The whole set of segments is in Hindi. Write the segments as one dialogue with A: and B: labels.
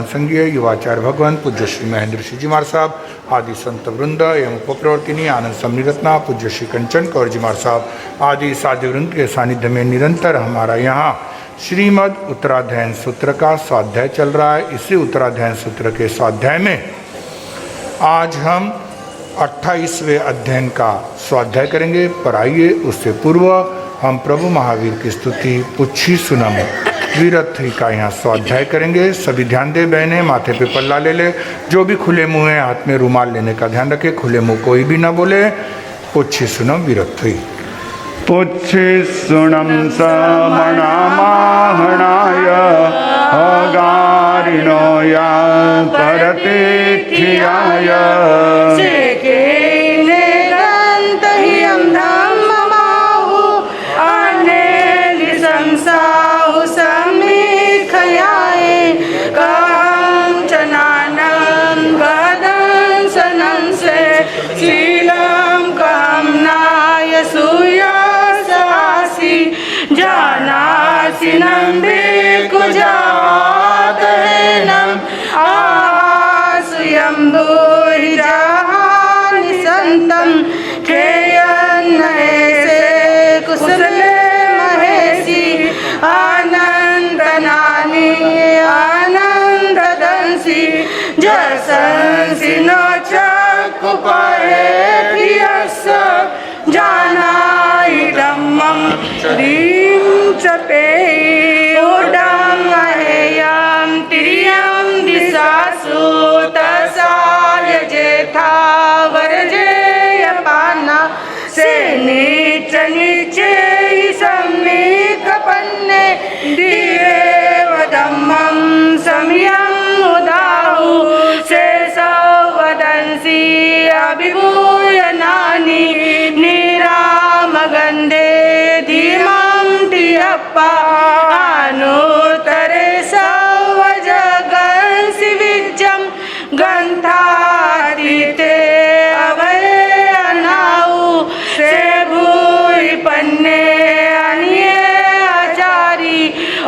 A: संघीय युवाचार्य भगवान पूज्य श्री महेंद्र श्री जी महाराज साहब आदि संत वृंद एवं उपप्रवर्तिनी आनंद समनिरत्ना पूज्य श्री कंचन कौर जी महाराज साहब आदि साधु वृंद के सानिध्य में निरंतर हमारा यहाँ श्रीमद् उत्तराध्ययन सूत्र का स्वाध्याय चल रहा है। इसी उत्तराध्ययन सूत्र के स्वाध्याय में आज हम 28वें अध्ययन का स्वाध्याय करेंगे। पर आइए उससे पूर्व हम प्रभु महावीर की स्तुति पुच्छी सुनम वीरथी का यहाँ स्वाध्याय करेंगे। सभी ध्यान दे, बहने माथे पे पल्ला ले ले, जो भी खुले मुंह है हाथ में रुमाल लेने का ध्यान रखे, खुले मुंह कोई भी ना बोले। पुच्छी सुनम वीरथी।
B: पुच्छी सुनम समनामाहणाय अगारिणो या परतिथियाय
C: संसिनो चकुपरे प्रियस्य जानायि धम्मं श्रीं च पेयि उडं अहेयं तिर्यं दिशासु तसाय जेथा वरजेयपाना से नीच नीचे सम्मिकपन्ने दिरेव धम्मं सम्यं उदाहु अभिभूय नानी निरामगंधे धीमं धियप्पा अनुतरे सवजगंसि विज्जं गंधादिते अभय अनाउ से भूय पन्ने अन्ये आचारी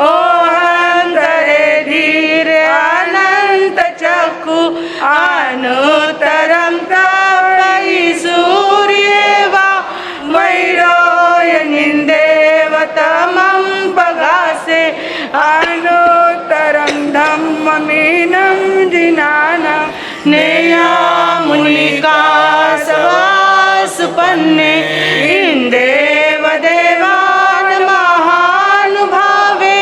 C: ओहंतरे धीर अनंत चक्षु अनुतरं प्राप्य सूर्येवा वैरोयनिन्देवतमं पगासे अनुतरं धम्ममीनं जिनानां नेयामुनिका सवासुपन्ने इंदेव देवान् महानुभावे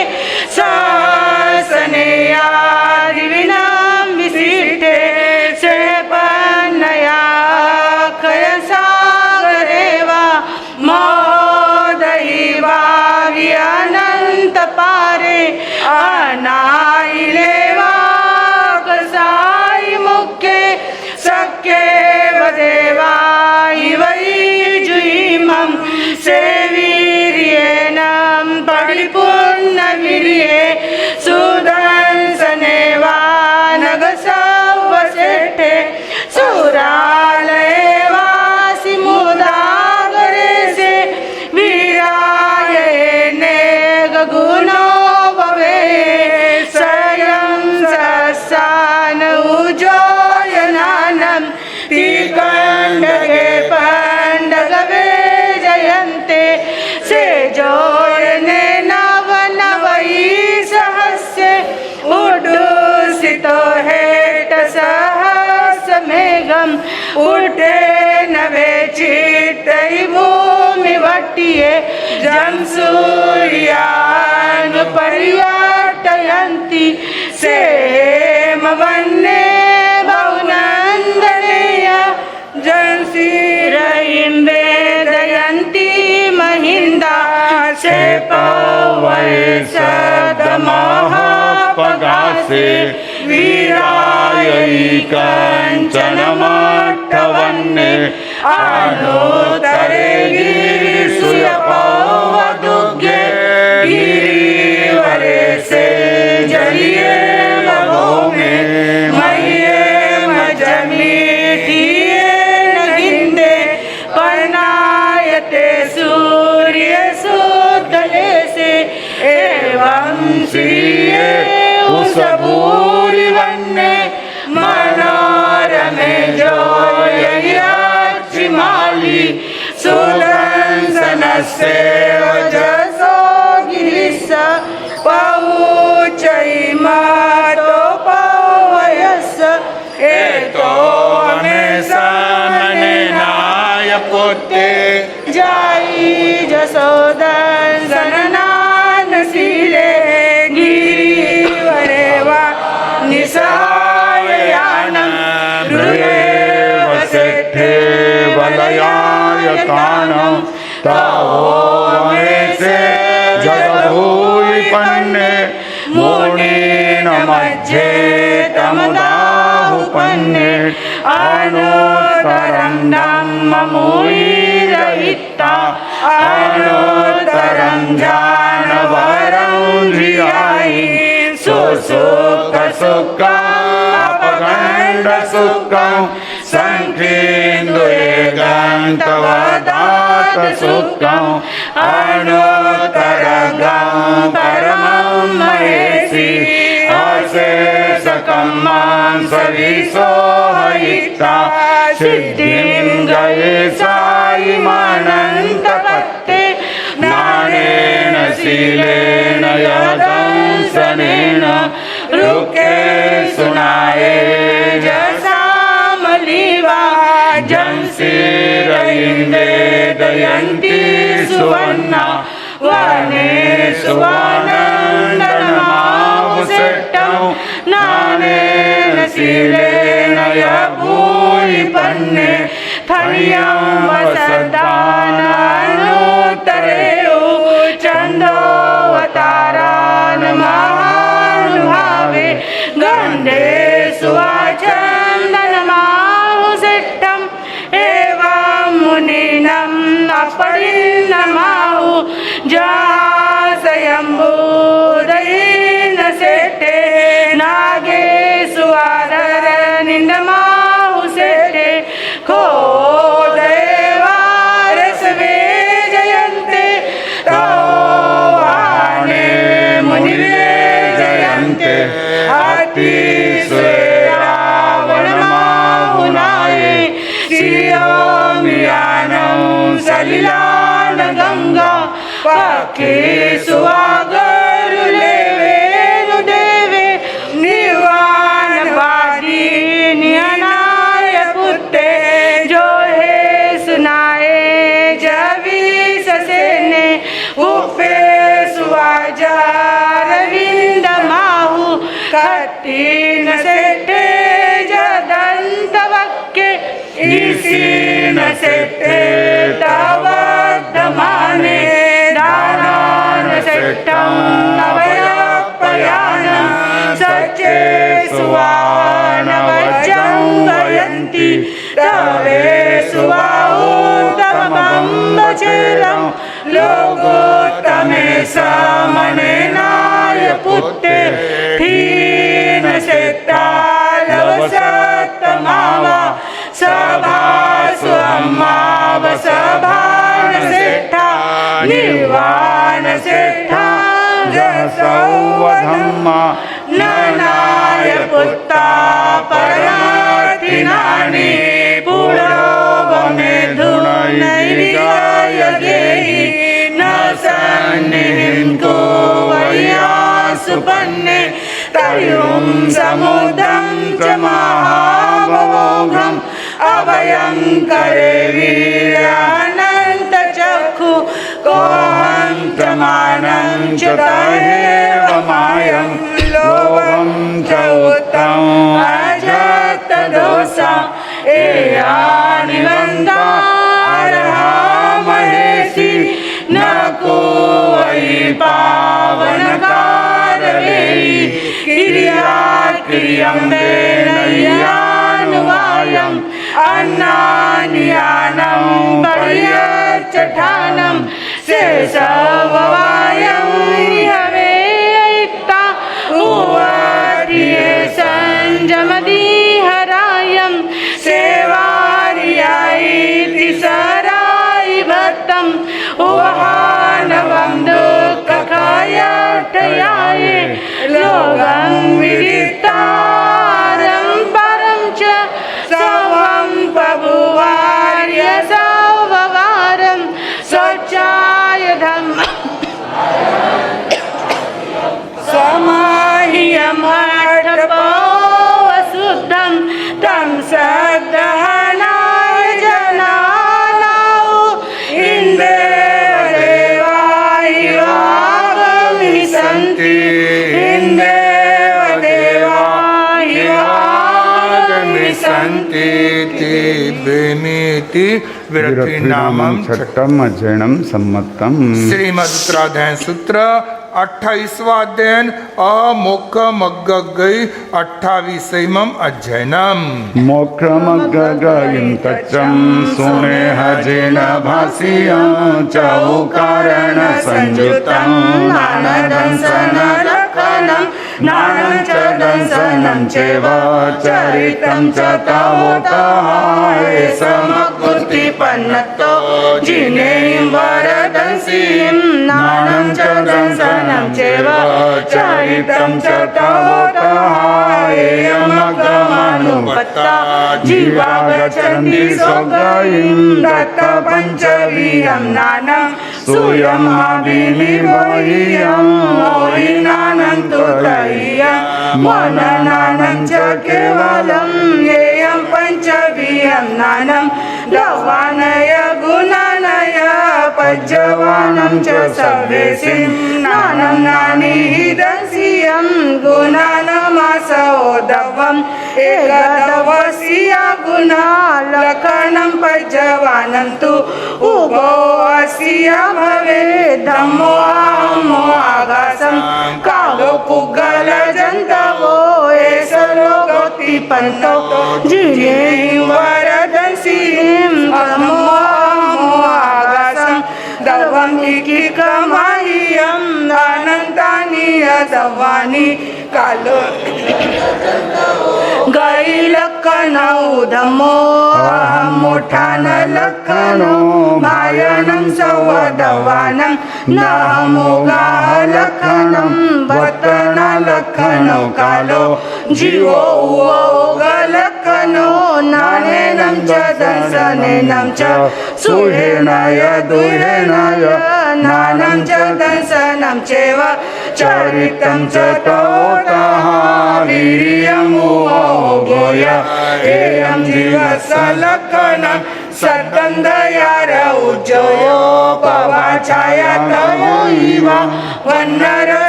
C: ससनेयादिविनां विशिष्टे अनाइलेवा कसाई मुख्य सक्के वदेवाई वै जुईमं सेवीर्येनं परिपूर्णवीर्ये सुदर्शनेवा नगसवसेठे सुरालयवासि मुदागरे से वीरायने गगुणो उजोयनानं तिकंडगे पंडगवे जयन्ते से जोयने नव नवई सहस्ये उडुसितो हेट सहस मेघम उठे नवे चित्तै भूमि वट्टिये जं सूर्यान् पर्यटयन्ति सेमवन्ने बहुनन्दनेय जंसीरयिं वेदयन्ति महिन्दा से पवैषदमहापगासे वीरायै कञ्चनमट्टवन्ने अनुतरे गिरिसूयपवदुग्गे गिरिवरे से जलिये भूमे मह्ये मजमीठिये नगिन्दे पर्णायते सूर्य सुतले से एवं श्रिये उस भूरिवं सुदर्शनस्येव जसो गिरिश पौचैमातोपवयस् एतो हमेशा मनेनाय पुत्रे जाई जसोदर्शननानशीले गिरिवरे वा निसहाययानं गृहेव सेठे
B: वलयाय काणं तावो हमेशे जगभूविपन्ने मुनीन मध्ये तमुदाहुपन्ने अनुत्तरं धम्ममुनिरहिता अनुत्तरं जानवरं धियायि सुखं संकीर्णयेगन्तवदात सुखं अनुत्तरं परमं महेशि अशेषकं मांसविशोहयिता सिद्धिं गयेशायिमानन्तपत्ते ज्ञानेन शीलेन यदंसनेन रुके सुनाये जसामलिवा जंसीरयिन्दे दयन्ती सुवर्णा वने सुवानन्दनमावसेट्टं ज्ञानेन शीलेन यभूयिपन्ने थयं वसदानानुत्तरेषु चन्दोऽवतारान् महानुभावे गन्धे सुवाचन्दनमाहुसिष्टम् एवं मुनिनम् अपरिणमाहु जासयम्बूदयेन सेठे नागे सुवादर निन्दमाहु सेठे को देवारसवे जयन्ते तवाने मुनिवे जयन्ते अतिश्वेरावणमाहुनाये श्रियोमियानं सलिलान गंगा पाके सुवागरुलेवेनु देवे निवानवादी नियनाय पुत्रे जो हे सुनाए जविससेने उपे सुवाजारविन्दमाहु कत्तीन सेठे जदन्तवक्के ईसीन सेठे तवद्धमाने दानान सेट्टं नवयपयानं सच्चे सुवानवजं गयन्ति तवे सुवाहुतमबम्बचेरं लोकोत्तमे समनेनाय पुत्रे थीन सेट्टा लवसत्तमावा सभासु अम्मावसभान सेट्टा निर्वाण सेट्टा जसौवधम्मा
C: ननाय पुत्ता परमार्थिनानि पुरोगमेधुनैर्गाय गेहि न सन्निधिं को वैयासुपन्ने तरुं समुद्रं च महाभवोघम् अभयं करे वीर्यानन्तचक्षु कोऽहन्तमानं च तहेव मायं लोभं च उत्तमम् अजत्तदोषा एयानिवन्ता अर्हा महेशि न को वै पावनकारवेयि क्रियाक्रियम्बेनैयानुवायम् अन्नानियानं पर्यचठानं शेषववायं हवेयित्ता उवार्ये संजमदिहरायं सेवार्यायिति सराय भक्तं उहानवं दुःखकायठयाय लोकं विदितारं परं च सवं पभुवार्य सव
A: सन्ति बेनीति विरथिनामं
D: छठम अध्ययनम सम्मतम।
A: श्रीमदुत्तराध्याय सूत्र 28वां अध्ययन अमोक्ष मग्गगई 28वें अध्ययनम।
D: मोक्षमग्गगयं तच्चं सुनेहजेन भाष्यं चौकारण संयुक्तं
B: नानदंसनलक्षणं नानं च दंसनं चैव चरितं च तावतः समकृतिपन्नतो जिनेयं वरदंसीं नानं च दंसनं चैव चरितं च तावतः एयमगमनुपत्ता जीवा गच्छन्ति स्वर्गं दत्तपञ्चवीर्यं नानं सूयमाभिनिर्वह्यं मोहिनानं तु तह्यं मननानं च केवलं येयं पञ्चवीर्यं नानं लवानय गुणानय पज्जवानं च सर्वेसिं नानं नानिदंसियं गुणानमासोदवम् एकदवसिया गुणालक्षणं पज्जवानं तु उभो अस्या भवेत् धम्मो अहमो आगासं कालो पुग्गलजन्तवो एष लोकोत्तिपन्तो जिने वरदंसीं धम्मो अहमो आगासं दवं इकिकमह्यं अनन्तानि यदवानि कालो गै लक्षणौ धम्मो अहं मोठान लक्षणो मायनं सवदवानं नामोगाह लक्षणं वतन लक्षणो कालो जीवो उगलक्षणो नानेनं च दर्शनेनं च सुहेनाय दुहेनाय नानं च दर्शनं चैव चरितं च तवतः वीर्यं गोय एयं जीवसलक्षणं सद्गन्धयार उज्जयो पवाचाया तयो इव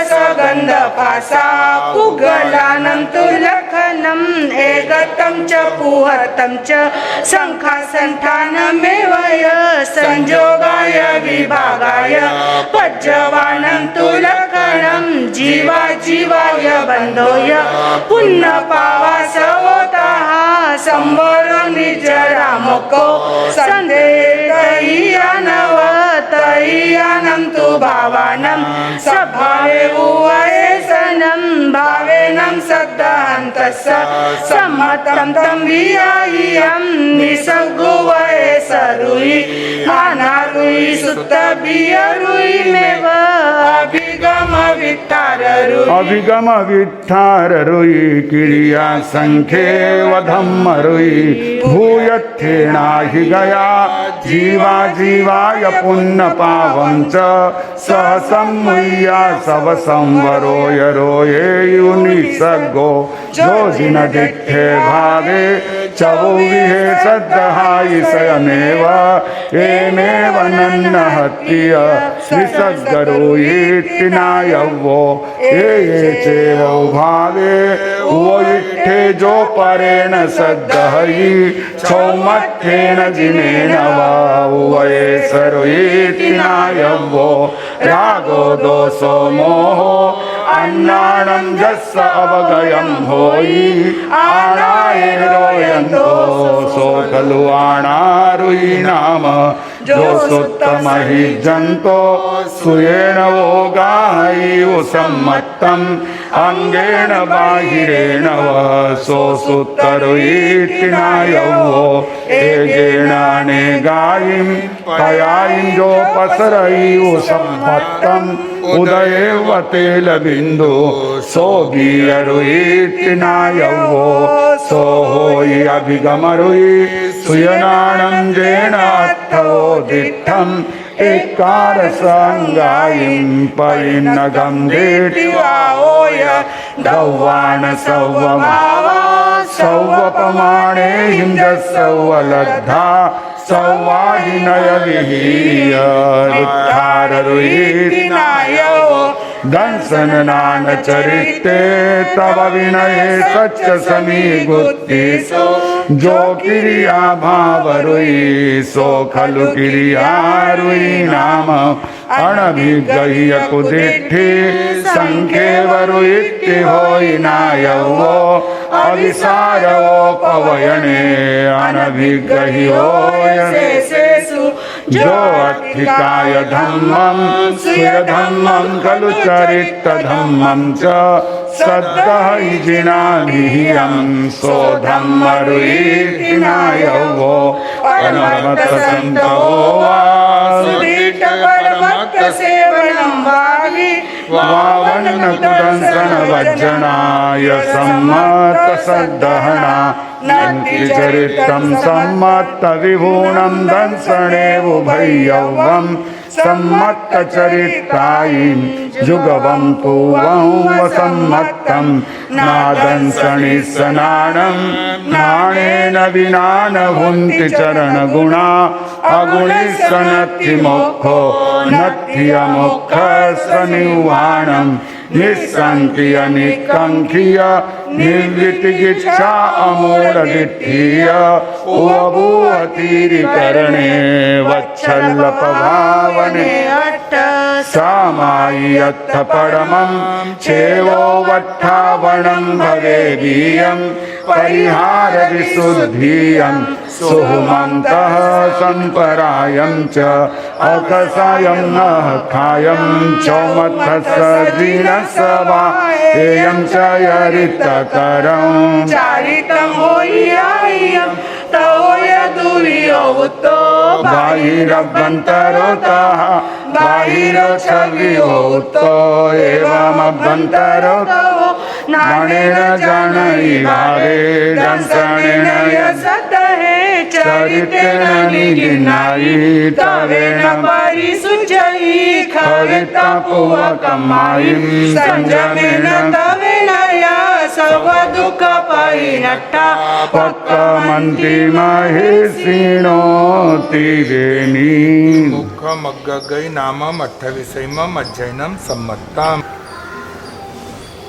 B: वन्नरसगन्धपासा पुगलानं तु लक्षणम् एकतं च पुहतं च शङ्खासन्धानमेव संयोगाय विभागाय पज्जवानं तु लक्षणं जीवा जीवाय बन्धोय पुण्यपावासवतः संवरो निजरामको सन्देहयनवतयनं तु भावानं स्वभावे उवयसनं भावेनं सद्दहन्तस्य सम्मतं तं विहायं निसर्गुवयसरुयि अनारुयि सुतबियरुयिमेव
D: अभिगम वित्ताररुयि क्रिया संख्ये वधम्मरुयि भूयत्थेना हि गया जीवा जीवाय पुण्यपावं च सह सम्मुह्य सव संवरोय रोयेयुनिसर्गो जोजिन दिट्ठे भागे चवुविहे सद्दहायि सयमेव येनेव नन्नहत्य निसर्गरुयीति नायवो ये चेवो भागे उवयुट्ठे जो परेण सद्दहयि चौमत्थेन जिनेन वा उवये सरुयीति नायवो रागो दोषो मोहो अन्नानं यस्य अवगयं होयि आणायरोयन्तो सो खलु आणारुयि नाम जो सुत्तमहि जन्तो सुयेन वोगायु सम्मत्तम् अंगेन बाहिरेण वसो सुत्तरुयीति नायवो एगेणाने गायिं पयायिं जो पसरयु सम्मत्तम् उदये वतेल बिंदु सो गियरुयीति नायवो सो होयि अभिगमरुयि सुयनानं जेन अर्थोदित्थम् एकार संगायिं परिणगं देति वाओय दौवान सौवमावा सौवपमाणे हिंजसौवलब्धा सौवाहिनय विहीय रिक्ताररुयीति नायो दंसन नान चरिते तव विनये सच्च समीगुत्ति जो क्रिया भाव रुई सो खलु क्रिया रुई नाम अनभिज्ञ कुदिठी संख्येवरु इति होई नायवो अविसारो पवयने अनभिज्ञ होय
B: शेषेषु
D: जो अधिकाय धम्मं सुय धम्मं खलु चरित धम्मं च सद्दहि जिनाभिहियं सो धम्मरुइति नायवो परमत संतवो वा
B: सुदीट परमत सेवनं वावि
D: वावन कुदंसन वज्जनाय सम्मत सद्दहना नन्ति चरितं सम्मत विभूणं दंसने उभयवं सम्मत चरितायिं जुगवं पूवं वसम्मतं नादंसनि सनानं नाणेन विना न हुन्ति चरणगुणा अगुणिसनत्ति मोक्षो नत्ति अमोक्ष सनिवाणं निस्संख्य निकंख्य निर्वितिकिच्छा अमूढ़दिठीय उभूवतीरिकरणे वत्सल्लप भावने सामाय्यत्थ परमं चेवो वट्ठावणं भवे बीयं परिहार विशुद्धियं सुहुमन्तः संपरायं च अकसायं न खायं चौमत्थस्य दीनसवा एयं च यरितकरं
B: चारितं होय्यायं तोय दुर्योतो
D: बाहिरभ्यन्तरोतः बाहिरछवियोतो एवमभ्यन्तरोतो नानेन जानयि भावे दंसनेन
B: सतहे चरितेन निगिनायि तवेन परिसुचयि खविता पुवकमायिं संजमेन तवेन या सर्व दुःख परिणट्टा
D: पक्कमन्ति महेशिणोति वेणी
A: मुखमग्गै नामम 28 अध्ययनम सम्मत्ताम।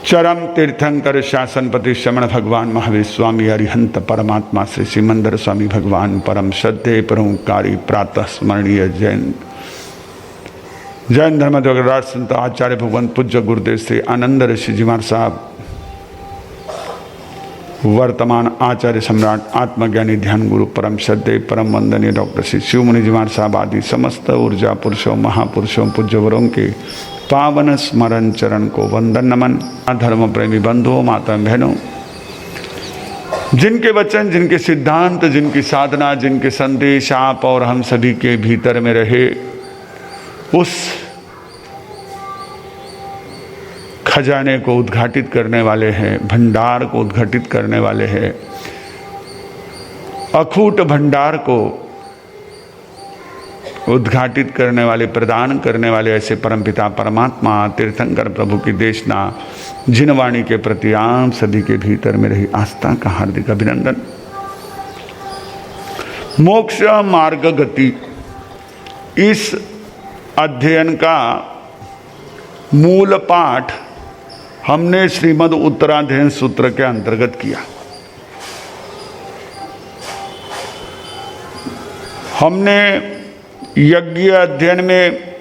D: चरम तीर्थंकर शासनपति श्रमण भगवान महावीर स्वामी अरिहंत परमात्मा श्री सिमंदर स्वामी भगवान परम श्रद्धे प्रमुखकारी प्रातः स्मरणीय जैन धर्म राज संत आचार्य भगवान पूज्य गुरुदेव श्री आनंद ऋषि जी महाराज साहब, वर्तमान आचार्य सम्राट आत्मज्ञानी ध्यान गुरु परम श्रद्धे परम वंदनीय डॉक्टर श्री शिव मुनि जी महाराज साहब आदि समस्त ऊर्जा पुरुषों महापुरुषों पूज्यवरों के पावन स्मरण चरण को वंदन नमन। धर्म प्रेमी बंधुओं माता बहनों, जिनके वचन जिनके सिद्धांत जिनकी साधना जिनके संदेश आप और हम सभी के भीतर में रहे, उस खजाने को उद्घाटित करने वाले हैं, भंडार को उद्घाटित करने वाले हैं, अखूट भंडार को उद्घाटित करने वाले प्रदान करने वाले ऐसे परमपिता परमात्मा तीर्थंकर प्रभु की देशना जिन वाणी के प्रति आम सभी के भीतर में रही आस्था का हार्दिक अभिनंदन। मोक्ष मार्ग गति इस अध्ययन का मूल पाठ हमने श्रीमद् उत्तराध्ययन सूत्र के अंतर्गत किया। हमने यज्ञ अध्ययन में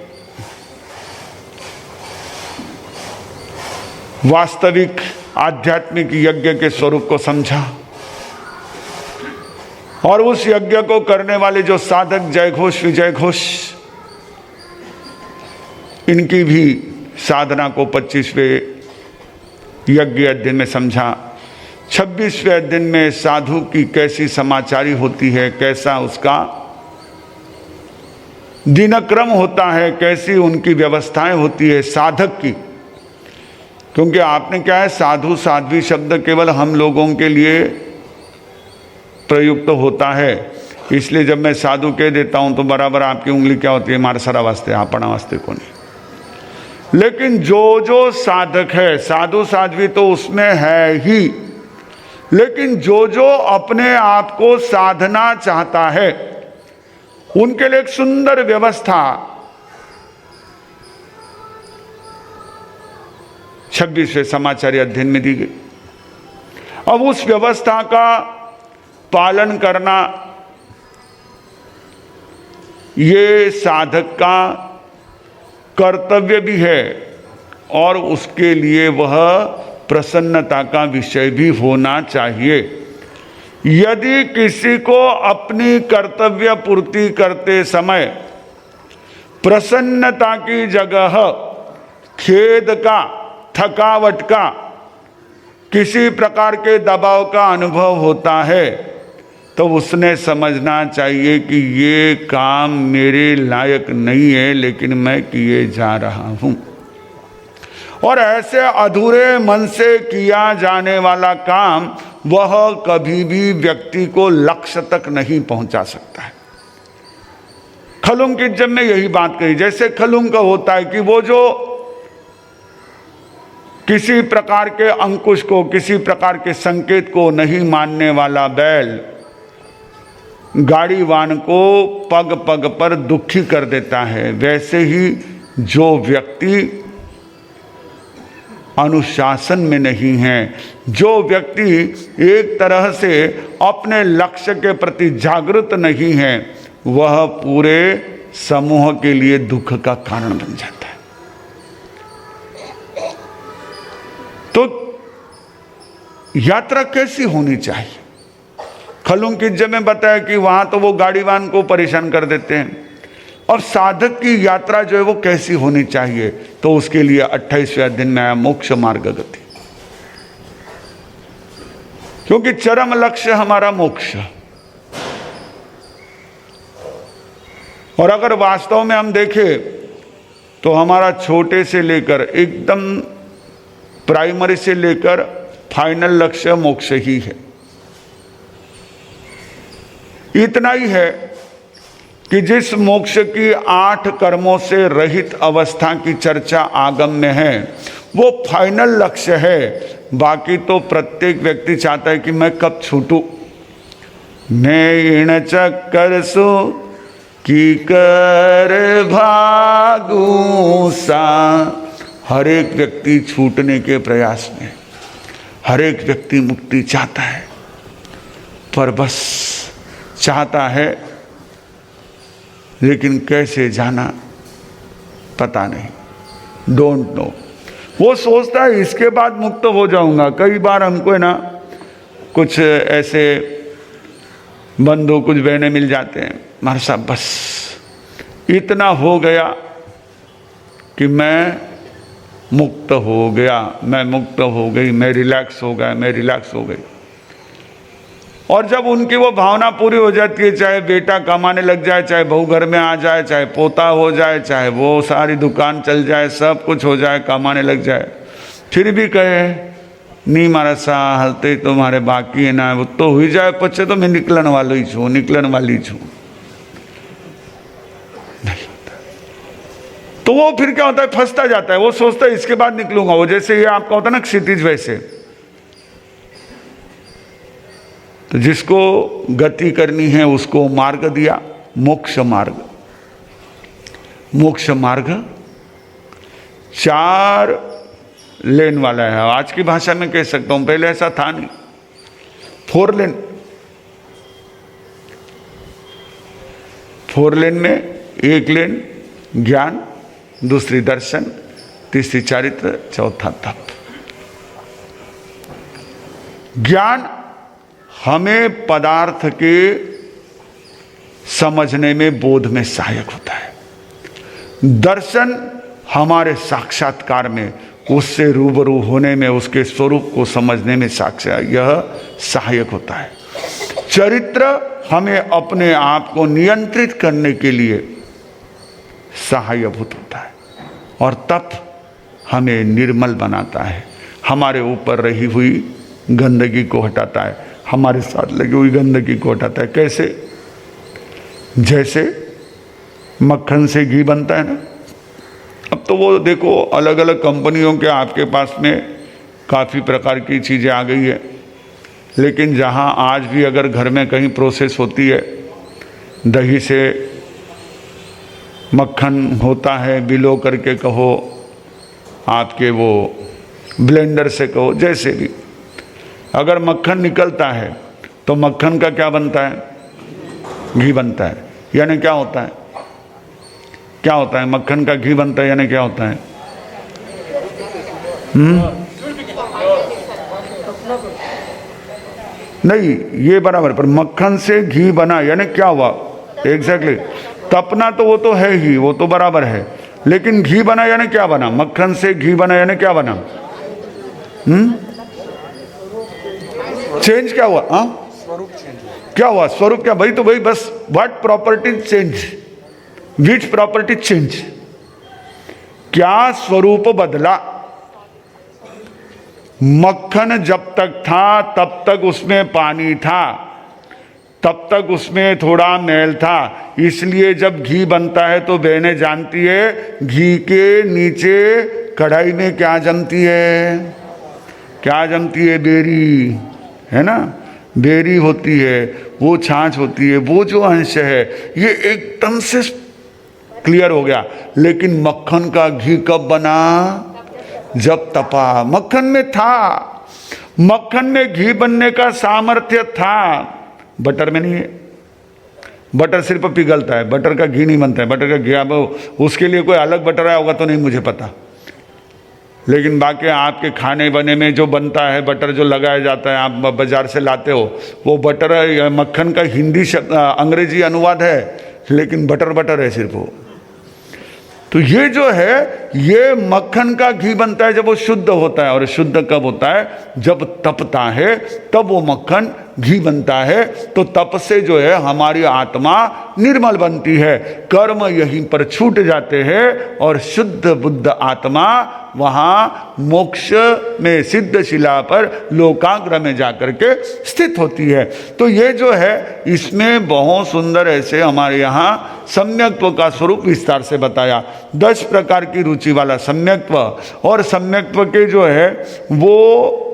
D: वास्तविक आध्यात्मिक यज्ञ के स्वरूप को समझा और उस यज्ञ को करने वाले जो साधक जय घोष विजय घोष, इनकी भी साधना को 25वें यज्ञ अध्ययन में समझा। 26वें अध्ययन में साधु की कैसी समाचारी होती है, कैसा उसका दिनक्रम होता है, कैसी उनकी व्यवस्थाएं होती है साधक की। क्योंकि आपने क्या है, साधु साध्वी शब्द केवल हम लोगों के लिए प्रयुक्त होता है, इसलिए जब मैं साधु कह देता हूं तो बराबर आपकी उंगली क्या होती है, मारा सारा वास्ते आपना वास्ते को नहीं। लेकिन जो जो साधक है, साधु साध्वी तो उसमें है ही, लेकिन जो जो अपने आप को साधना चाहता है उनके लिए एक सुंदर व्यवस्था 26वें समाचारी अध्ययन में दी गई। अब उस व्यवस्था का पालन करना ये साधक का कर्तव्य भी है और उसके लिए वह प्रसन्नता का विषय भी होना चाहिए। यदि किसी को अपनी कर्तव्य पूर्ति करते समय प्रसन्नता की जगह खेद का, थकावट का, किसी प्रकार के दबाव का अनुभव होता है तो उसने समझना चाहिए कि ये काम मेरे लायक नहीं है, लेकिन मैं किए जा रहा हूं। और ऐसे अधूरे मन से किया जाने वाला काम वह कभी भी व्यक्ति को लक्ष्य तक नहीं पहुंचा सकता है। खलुंकिज्जम में यही बात कही। जैसे खलुंक होता है कि वो जो किसी प्रकार के अंकुश को, किसी प्रकार के संकेत को नहीं मानने वाला बैल गाड़ीवान को पग पग पर दुखी कर देता है, वैसे ही जो व्यक्ति अनुशासन में नहीं है, जो व्यक्ति एक तरह से अपने लक्ष्य के प्रति जागृत नहीं है, वह पूरे समूह के लिए दुख का कारण बन जाता है। तो यात्रा कैसी होनी चाहिए? खलुंकिज्जम में बताया कि वहां तो वो गाड़ीवान को परेशान कर देते हैं, और साधक की यात्रा जो है वो कैसी होनी चाहिए, तो उसके लिए 28वें अध्याय में आया मोक्ष मार्ग गति। क्योंकि चरम लक्ष्य हमारा मोक्ष, और अगर वास्तव में हम देखें तो हमारा छोटे से लेकर एकदम प्राइमरी से लेकर फाइनल लक्ष्य मोक्ष ही है। इतना ही है कि जिस मोक्ष की 8 कर्मों से रहित अवस्था की चर्चा आगम में है वो फाइनल लक्ष्य है। बाकी तो प्रत्येक व्यक्ति चाहता है कि मैं कब छूटूं। नैण चक्कर सो की कर भागू सा। हर एक व्यक्ति छूटने के प्रयास में, हर एक व्यक्ति मुक्ति चाहता है, पर बस चाहता है, लेकिन कैसे जाना पता नहीं, डोंट नो। वो सोचता है इसके बाद मुक्त हो जाऊंगा। कई बार हमको है ना कुछ ऐसे बंधु, कुछ बहनें मिल जाते हैं, हमारे साहब बस इतना हो गया कि मैं मुक्त हो गया, मैं मुक्त हो गई, मैं रिलैक्स हो गया, मैं रिलैक्स हो गई। और जब उनकी वो भावना पूरी हो जाती है, चाहे बेटा कमाने लग जाए, चाहे बहू घर में आ जाए, चाहे पोता हो जाए, चाहे वो सारी दुकान चल जाए, सब कुछ हो जाए, कमाने लग जाए, फिर भी कहे नहीं मारा सा हलते तुम्हारे बाकी है ना, वो तो हुई जाए पछे तो मैं निकलन वालो ही छू, निकलन वाली छू। नहीं होता। तो वो फिर क्या होता है, फंसता जाता है। वो सोचता है इसके बाद निकलूंगा। वो जैसे ये आपका होता है ना क्षितिज, वैसे तो जिसको गति करनी है उसको मार्ग दिया, मोक्ष मार्ग। मोक्ष मार्ग 4 लेन वाला है। आज की भाषा में कह सकता हूं, पहले ऐसा था नहीं। 4 लेन। 4 लेन में एक लेन ज्ञान, दूसरी दर्शन, तीसरी चारित्र, चौथा तप। ज्ञान हमें पदार्थ के समझने में, बोध में सहायक होता है। दर्शन हमारे साक्षात्कार में, उससे रूबरू होने में, उसके स्वरूप को समझने में यह सहायक होता है। चरित्र हमें अपने आप को नियंत्रित करने के लिए सहायभूत होता है। और तप हमें निर्मल बनाता है, हमारे ऊपर रही हुई गंदगी को हटाता है, हमारे साथ लगी हुई गंदगी को हटाता है। कैसे? जैसे मक्खन से घी बनता है ना। अब तो वो देखो अलग अलग कंपनियों के आपके पास में काफ़ी प्रकार की चीज़ें आ गई है, लेकिन जहाँ आज भी अगर घर में कहीं प्रोसेस होती है, दही से मक्खन होता है, बिलो करके कहो, आपके वो ब्लेंडर से कहो, जैसे भी अगर मक्खन निकलता है तो मक्खन का क्या बनता है? घी बनता है। यानी क्या होता है? क्या होता है? मक्खन का घी बनता है यानी क्या होता है? नहीं, ये बराबर, पर मक्खन से घी बना यानी क्या हुआ? एग्जैक्टली तपना तो वो तो है ही, वो तो बराबर है, लेकिन घी बना यानी क्या बना? मक्खन से घी बना यानी क्या बना? चेंज क्या हुआ? क्या हुआ? स्वरूप क्या? भाई तो भाई बस what property change, which property change, क्या स्वरूप बदला? मक्खन जब तक था तब तक उसमें पानी था, तब तक उसमें थोड़ा मैल था, इसलिए जब घी बनता है तो बहनें जानती है घी के नीचे कढ़ाई में क्या जमती है? क्या जमती है? बेरी, है ना, बेरी होती है, वो छाछ होती है, वो जो अंश है ये एकदम से क्लियर हो गया। लेकिन मक्खन का घी कब बना? जब तपा। मक्खन में था, मक्खन में घी बनने का सामर्थ्य था, बटर में नहीं है। बटर सिर्फ पिघलता है, बटर का घी नहीं बनता है। बटर का घी अब उसके लिए कोई अलग बटर आया होगा तो नहीं मुझे पता, लेकिन बाकी आपके खाने बने में जो बनता है, बटर जो लगाया जाता है, आप बाजार से लाते हो, वो बटर मक्खन का हिंदी शब्द अंग्रेजी अनुवाद है, लेकिन बटर बटर है सिर्फ वो। तो ये जो है ये मक्खन का घी बनता है जब वो शुद्ध होता है, और शुद्ध कब होता है? जब तपता है, तब वो मक्खन घी बनता है। तो तप से जो है हमारी आत्मा निर्मल बनती है, कर्म यहीं पर छूट जाते हैं और शुद्ध बुद्ध आत्मा वहां मोक्ष में सिद्ध शिला पर लोकाग्र में जाकर के स्थित होती है। तो ये जो है इसमें बहुत सुंदर ऐसे हमारे यहाँ सम्यक्त्व का स्वरूप विस्तार से बताया। 10 प्रकार की रुचि वाला सम्यक्त्व, और सम्यक्त्व के जो है वो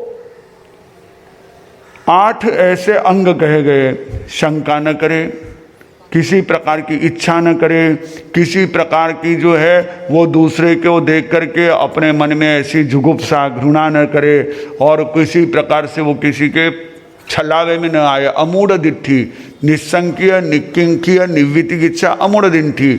D: 8 ऐसे अंग कहे गए। शंका न करे, किसी प्रकार की इच्छा न करे, किसी प्रकार की जो है वो दूसरे को देख करके अपने मन में ऐसी जुगुप्सा घृणा न करे, और किसी प्रकार से वो किसी के छलावे में न आए। अमूढ़ दिट्ठी, निस्संकीय, निकिंकीय, निवृत्तिगिच्छा, अमूढ़ दिट्ठी।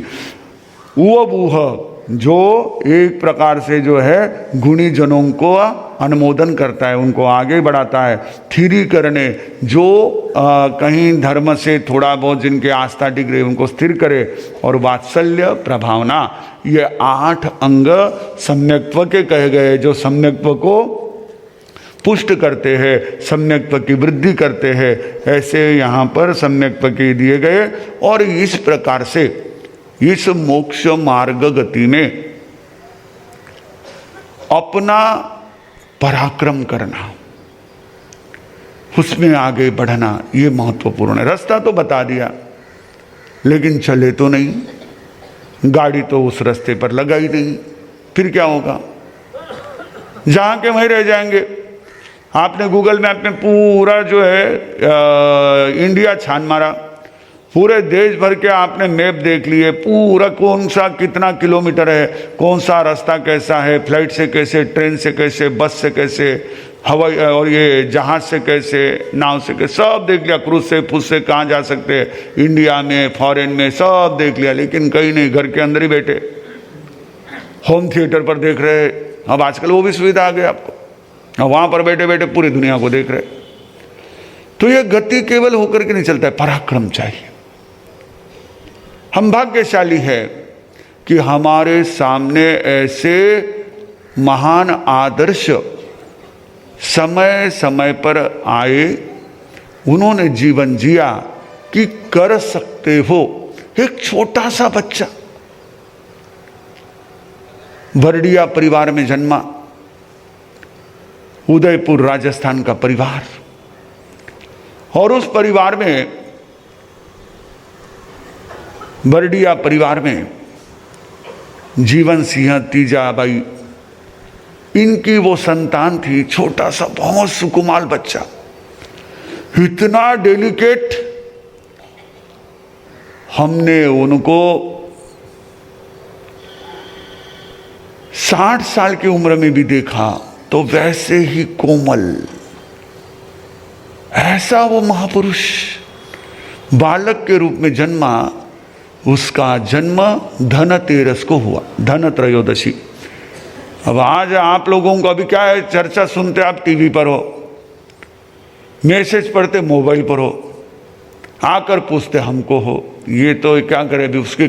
D: ऊह, जो एक प्रकार से जो है गुणी जनों को अनुमोदन करता है, उनको आगे बढ़ाता है। थिरी करने, जो कहीं धर्म से थोड़ा बहुत जिनके आस्था टिक रही उनको स्थिर करे। और वात्सल्य, प्रभावना, ये 8 अंग सम्यक्त्व के कहे गए, जो सम्यक्त्व को पुष्ट करते हैं, सम्यक्त्व की वृद्धि करते हैं। ऐसे यहाँ पर सम्यक्त्व के दिए गए। और इस प्रकार से इस मोक्ष मार्ग गति में अपना पराक्रम करना, उसमें आगे बढ़ना, ये महत्वपूर्ण है। रास्ता तो बता दिया, लेकिन चले तो नहीं, गाड़ी तो उस रास्ते पर लगा ही नहीं, फिर क्या होगा? जहां के वहीं रह जाएंगे। आपने गूगल मैप में पूरा जो है इंडिया छान मारा, पूरे देश भर के आपने मैप देख लिए, पूरा कौन सा कितना किलोमीटर है, कौन सा रास्ता कैसा है, फ्लाइट से कैसे, ट्रेन से कैसे, बस से कैसे, हवाई और ये जहाज से कैसे, नाव से कैसे, सब देख लिया। क्रूज से, फुस से कहाँ जा सकते हैं, इंडिया में, फॉरेन में, सब देख लिया। लेकिन कहीं नहीं, घर के अंदर ही बैठे होम थिएटर पर देख रहे। अब आजकल वो भी सुविधा आ गई आपको, अब वहाँ पर बैठे बैठे पूरी दुनिया को देख रहे। तो ये गति केवल होकर के नहीं चलता है, पराक्रम चाहिए। हम भाग्यशाली है कि हमारे सामने ऐसे महान आदर्श समय समय पर आए, उन्होंने जीवन जिया कि कर सकते हो। एक छोटा सा बच्चा बरडिया परिवार में जन्मा, उदयपुर राजस्थान का परिवार, और उस परिवार में, बरडिया परिवार में जीवन सिंह तीजाबाई, इनकी वो संतान थी। छोटा सा बहुत सुकुमार बच्चा, इतना डेलिकेट। हमने उनको 60 साल की उम्र में भी देखा तो वैसे ही कोमल, ऐसा वो महापुरुष बालक के रूप में जन्मा, उसका जन्म धनतेरस को हुआ, धन त्रयोदशी। अब आज आप लोगों को अभी क्या है, चर्चा सुनते आप टीवी पर हो, मैसेज पढ़ते मोबाइल पर हो, आकर पूछते हमको हो, ये तो क्या करे अभी उसके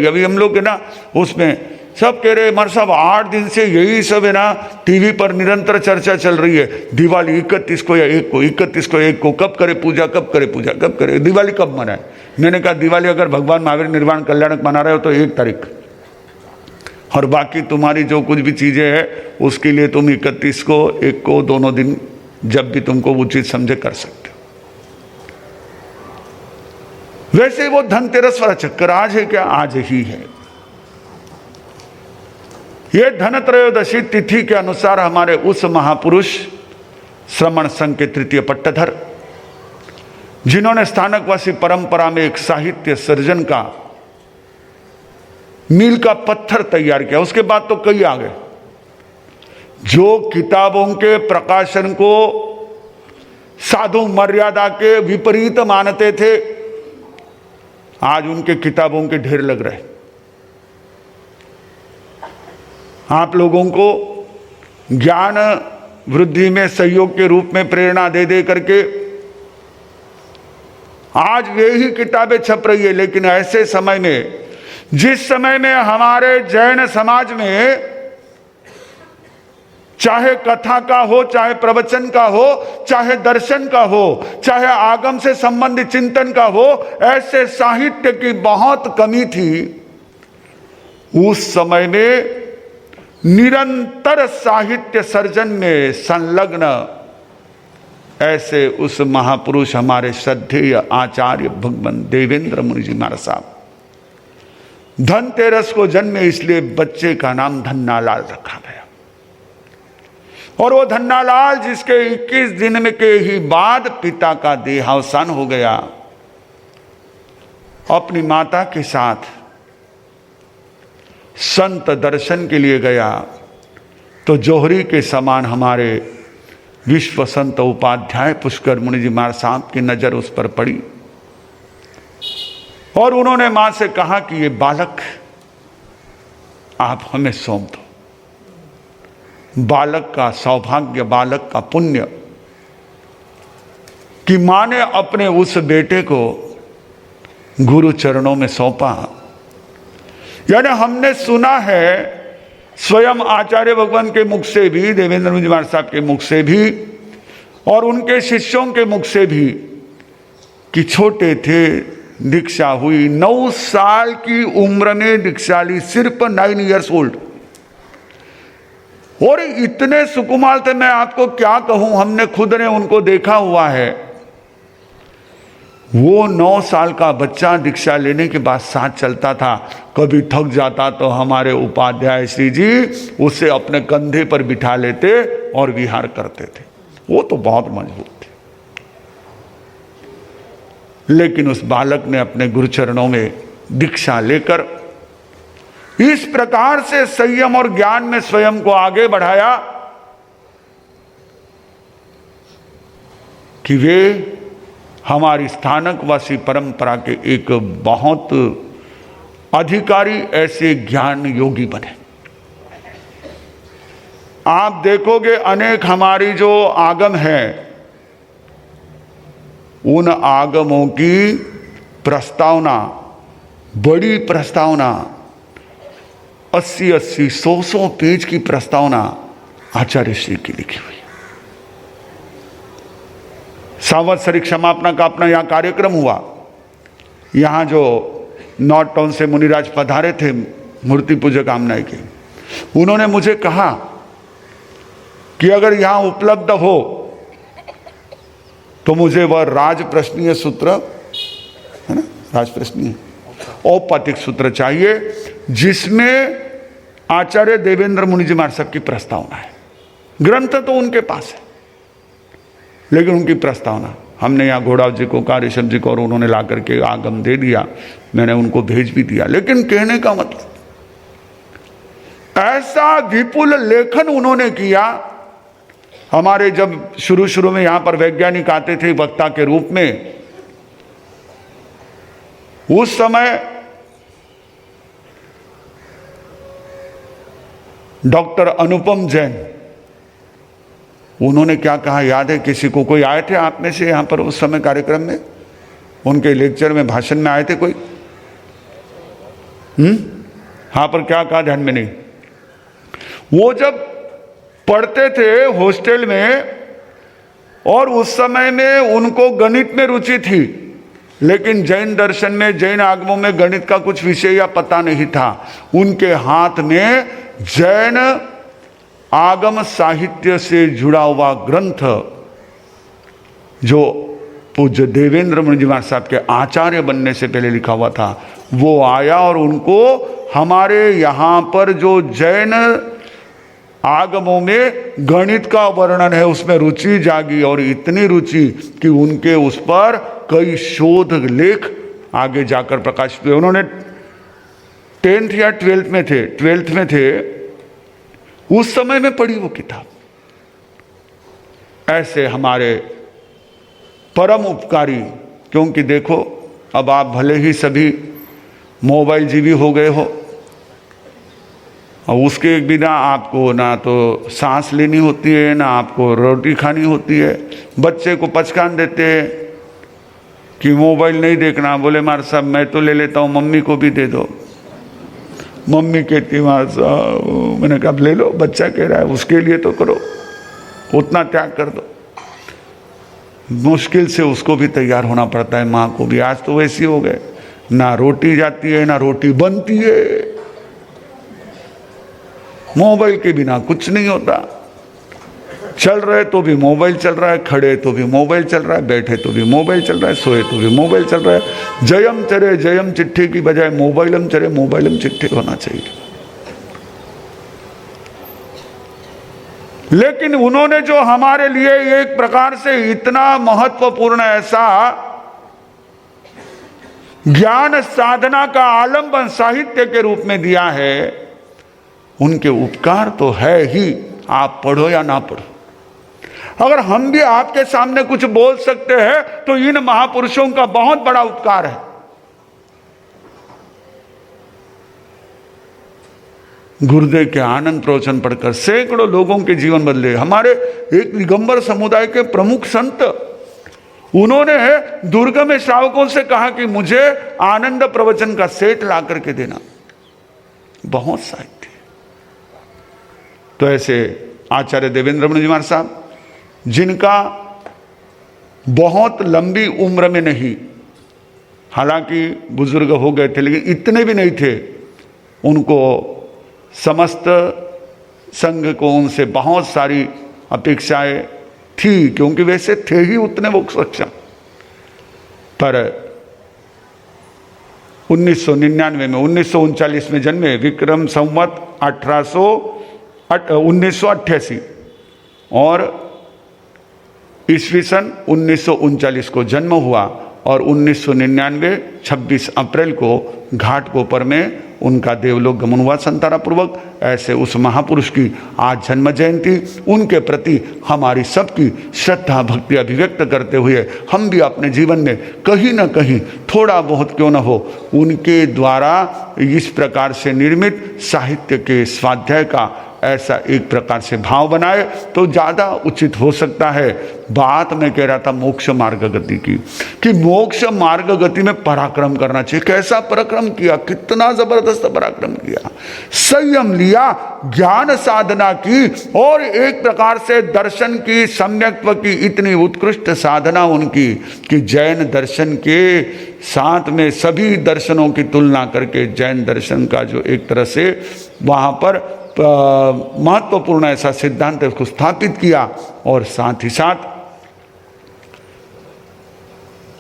D: अभी हम लोग है ना उसमें सब कह रहे मर साहब 8 दिन से यही सब है ना टीवी पर निरंतर चर्चा चल रही है। दिवाली 31 को या 1 को, 31 को 1 को, कब करे पूजा, कब करे पूजा, कब करे दिवाली, कब मनाए। मैंने कहा दिवाली अगर भगवान महावीर निर्वाण कल्याणक मना रहे हो तो 1 तारीख, और बाकी तुम्हारी जो कुछ भी चीजें हैं उसके लिए तुम 31 को, 1 को, दोनों दिन जब भी तुमको उचित समझे कर सकते हो। वैसे वो धनतेरस वाला चक्कर आज है क्या? आज ही है। ये धन त्रयोदशी तिथि के अनुसार हमारे उस महापुरुष श्रमण संघ के तृतीय पट्टधर, जिन्होंने स्थानकवासी परंपरा में एक साहित्य सर्जन का मील का पत्थर तैयार किया। उसके बाद तो कई आ गए जो किताबों के प्रकाशन को साधु मर्यादा के विपरीत मानते थे, आज उनके किताबों के ढेर लग रहे। आप लोगों को ज्ञान वृद्धि में सहयोग के रूप में प्रेरणा दे दे करके आज वे ही किताबें छप रही है। लेकिन ऐसे समय में, जिस समय में हमारे जैन समाज में चाहे कथा का हो, चाहे प्रवचन का हो, चाहे दर्शन का हो, चाहे आगम से संबंधित चिंतन का हो, ऐसे साहित्य की बहुत कमी थी, उस समय में निरंतर साहित्य सर्जन में संलग्न ऐसे उस महापुरुष हमारे श्रद्धेय आचार्य भगवान देवेंद्र मुनि जी महाराज साहब धनतेरस को जन्मे, इसलिए बच्चे का नाम धन्नालाल रखा गया। और वो धन्नालाल जिसके 21 दिन में के ही बाद पिता का देहावसान हो गया, अपनी माता के साथ संत दर्शन के लिए गया तो जोहरी के समान हमारे विश्व संत उपाध्याय पुष्कर मुनि जी महाराज साहब की नजर उस पर पड़ी और उन्होंने मां से कहा कि ये बालक आप हमें सौंप दो। बालक का सौभाग्य, बालक का पुण्य कि मां ने अपने उस बेटे को गुरु चरणों में सौंपा। यानी हमने सुना है स्वयं आचार्य भगवान के मुख से भी, देवेंद्र मुनि महाराज साहब के मुख से भी और उनके शिष्यों के मुख से भी कि छोटे थे, दीक्षा हुई, 9 साल की उम्र में दीक्षा ली, सिर्फ 9 इयर्स ओल्ड। और इतने सुकुमार थे, मैं आपको क्या कहूं, हमने खुद ने उनको देखा हुआ है। वो 9 साल का बच्चा दीक्षा लेने के बाद साथ चलता था, कभी थक जाता तो हमारे उपाध्याय श्री जी उसे अपने कंधे पर बिठा लेते और विहार करते थे। वो तो बहुत मजबूत थे। लेकिन उस बालक ने अपने गुरुचरणों में दीक्षा लेकर इस प्रकार से संयम और ज्ञान में स्वयं को आगे बढ़ाया कि वे हमारी स्थानकवासी परंपरा के एक बहुत अधिकारी ऐसे ज्ञान योगी बने। आप देखोगे अनेक हमारी जो आगम हैं, उन आगमों की प्रस्तावना, बड़ी प्रस्तावना, 80-80, 100 पेज की प्रस्तावना आचार्य श्री की लिखी हुई। संवत्सरिक क्षमापना का अपना यहाँ कार्यक्रम हुआ। यहाँ जो नॉर्थ टाउन से मुनिराज पधारे थे, मूर्ति पूजक आमनाई के, उन्होंने मुझे कहा कि अगर यहाँ उपलब्ध हो तो मुझे वह राजप्रश्नीय सूत्र है ना, राजप्रश्नीय औपतिक सूत्र चाहिए जिसमें आचार्य देवेंद्र मुनि जी महाराज साहब की प्रस्तावना है। ग्रंथ तो उनके पास है लेकिन उनकी प्रस्तावना हमने यहाँ घोड़ाव जी को कहा, ऋषभ जी को, और उन्होंने ला करके आगम दे दिया, मैंने उनको भेज भी दिया। लेकिन कहने का मतलब ऐसा विपुल लेखन उन्होंने किया हमारे जब शुरू शुरू में यहाँ पर वैज्ञानिक आते थे वक्ता के रूप में, उस समय डॉक्टर अनुपम जैन, उन्होंने क्या कहा याद है किसी को? कोई आए थे आप में से यहाँ पर उस समय कार्यक्रम में? उनके लेक्चर में, भाषण में आए थे कोई? यहाँ पर क्या कहा ध्यान में नहीं? वो जब पढ़ते थे हॉस्टल में और उस समय में उनको गणित में रुचि थी, लेकिन जैन दर्शन में, जैन आगमों में गणित का कुछ विषय या पता नहीं था। उनके हाथ में जैन आगम साहित्य से जुड़ा हुआ ग्रंथ जो पूज्य देवेंद्र मुनि जी महाराज साहब के आचार्य बनने से पहले लिखा हुआ था, वो आया और उनको हमारे यहाँ पर जो जैन आगमों में गणित का वर्णन है उसमें रुचि जागी, और इतनी रुचि कि उनके उस पर कई शोध लेख आगे जाकर प्रकाशित हुए। उन्होंने 10th या 12th में थे, 12th में थे उस समय में पढ़ी वो किताब। ऐसे हमारे परम उपकारी, क्योंकि देखो अब आप भले ही सभी मोबाइल जीवी हो गए हो, और उसके बिना आपको ना तो सांस लेनी होती है, ना आपको रोटी खानी होती है। बच्चे को पचकान देते हैं कि मोबाइल नहीं देखना, बोले मार साहब मैं तो ले लेता हूँ, मम्मी को भी दे दो। मम्मी कहती मार साहब, मैंने कहा ले लो, बच्चा कह रहा है उसके लिए तो करो, उतना त्याग कर दो। मुश्किल से उसको भी तैयार होना पड़ता है, माँ को भी। आज तो वैसी हो गए, ना रोटी जाती है ना रोटी बनती है। मोबाइल के बिना कुछ नहीं होता। चल रहे तो भी मोबाइल चल रहा है, खड़े तो भी मोबाइल चल रहा है, बैठे तो भी मोबाइल चल रहा है, सोए तो भी मोबाइल चल रहा है। जयम चरे जयम चिट्ठी की बजाय मोबाइलम चरे मोबाइलम चिट्ठी होना चाहिए। लेकिन उन्होंने जो हमारे लिए एक प्रकार से इतना महत्वपूर्ण ऐसा ज्ञान साधना का आलंबन साहित्य के रूप में दिया है, उनके उपकार तो है ही, आप पढ़ो या ना पढ़ो। अगर हम भी आपके सामने कुछ बोल सकते हैं तो इन महापुरुषों का बहुत बड़ा उपकार है। गुरुदेव के आनंद प्रवचन पढ़कर सैकड़ों लोगों के जीवन बदले। हमारे एक दिगंबर समुदाय के प्रमुख संत, उन्होंने दुर्गम श्रावकों से कहा कि मुझे आनंद प्रवचन का सेट ला करके देना। बहुत साहित्य। तो ऐसे आचार्य देवेंद्र मुनि जी महाराज साहब, जिनका बहुत लंबी उम्र में नहीं, हालांकि बुजुर्ग हो गए थे लेकिन इतने भी नहीं थे, उनको समस्त संघ को उनसे बहुत सारी अपेक्षाएं थी, क्योंकि वैसे थे ही उतने वो सक्षम। पर 1999 में, 1939 में जन्मे, विक्रम संवत 1988 और ईस्वी सन 1939 को जन्म हुआ, और 1999 26 अप्रैल को घाटकोपर में उनका देवलोक गमन हुआ संतारा पूर्वक। ऐसे उस महापुरुष की आज जन्म जयंती, उनके प्रति हमारी सबकी श्रद्धा भक्ति अभिव्यक्त करते हुए हम भी अपने जीवन में कहीं ना कहीं थोड़ा बहुत क्यों न हो उनके द्वारा इस प्रकार से निर्मित साहित्य के स्वाध्याय का ऐसा एक प्रकार से भाव बनाए तो ज़्यादा उचित हो सकता है। बात मैं कह रहा था मोक्ष मार्ग गति की, कि मोक्ष मार्ग गति में पराक्रम करना चाहिए। कैसा पराक्रम किया, कितना जबरदस्त पराक्रम किया। संयम लिया, ज्ञान साधना की, और एक प्रकार से दर्शन की, सम्यक्त्व की इतनी उत्कृष्ट साधना उनकी कि जैन दर्शन के साथ में सभी दर्शनों की तुलना करके जैन दर्शन का जो एक तरह से वहाँ पर महत्वपूर्ण ऐसा सिद्धांत है उसको स्थापित किया, और साथ ही साथ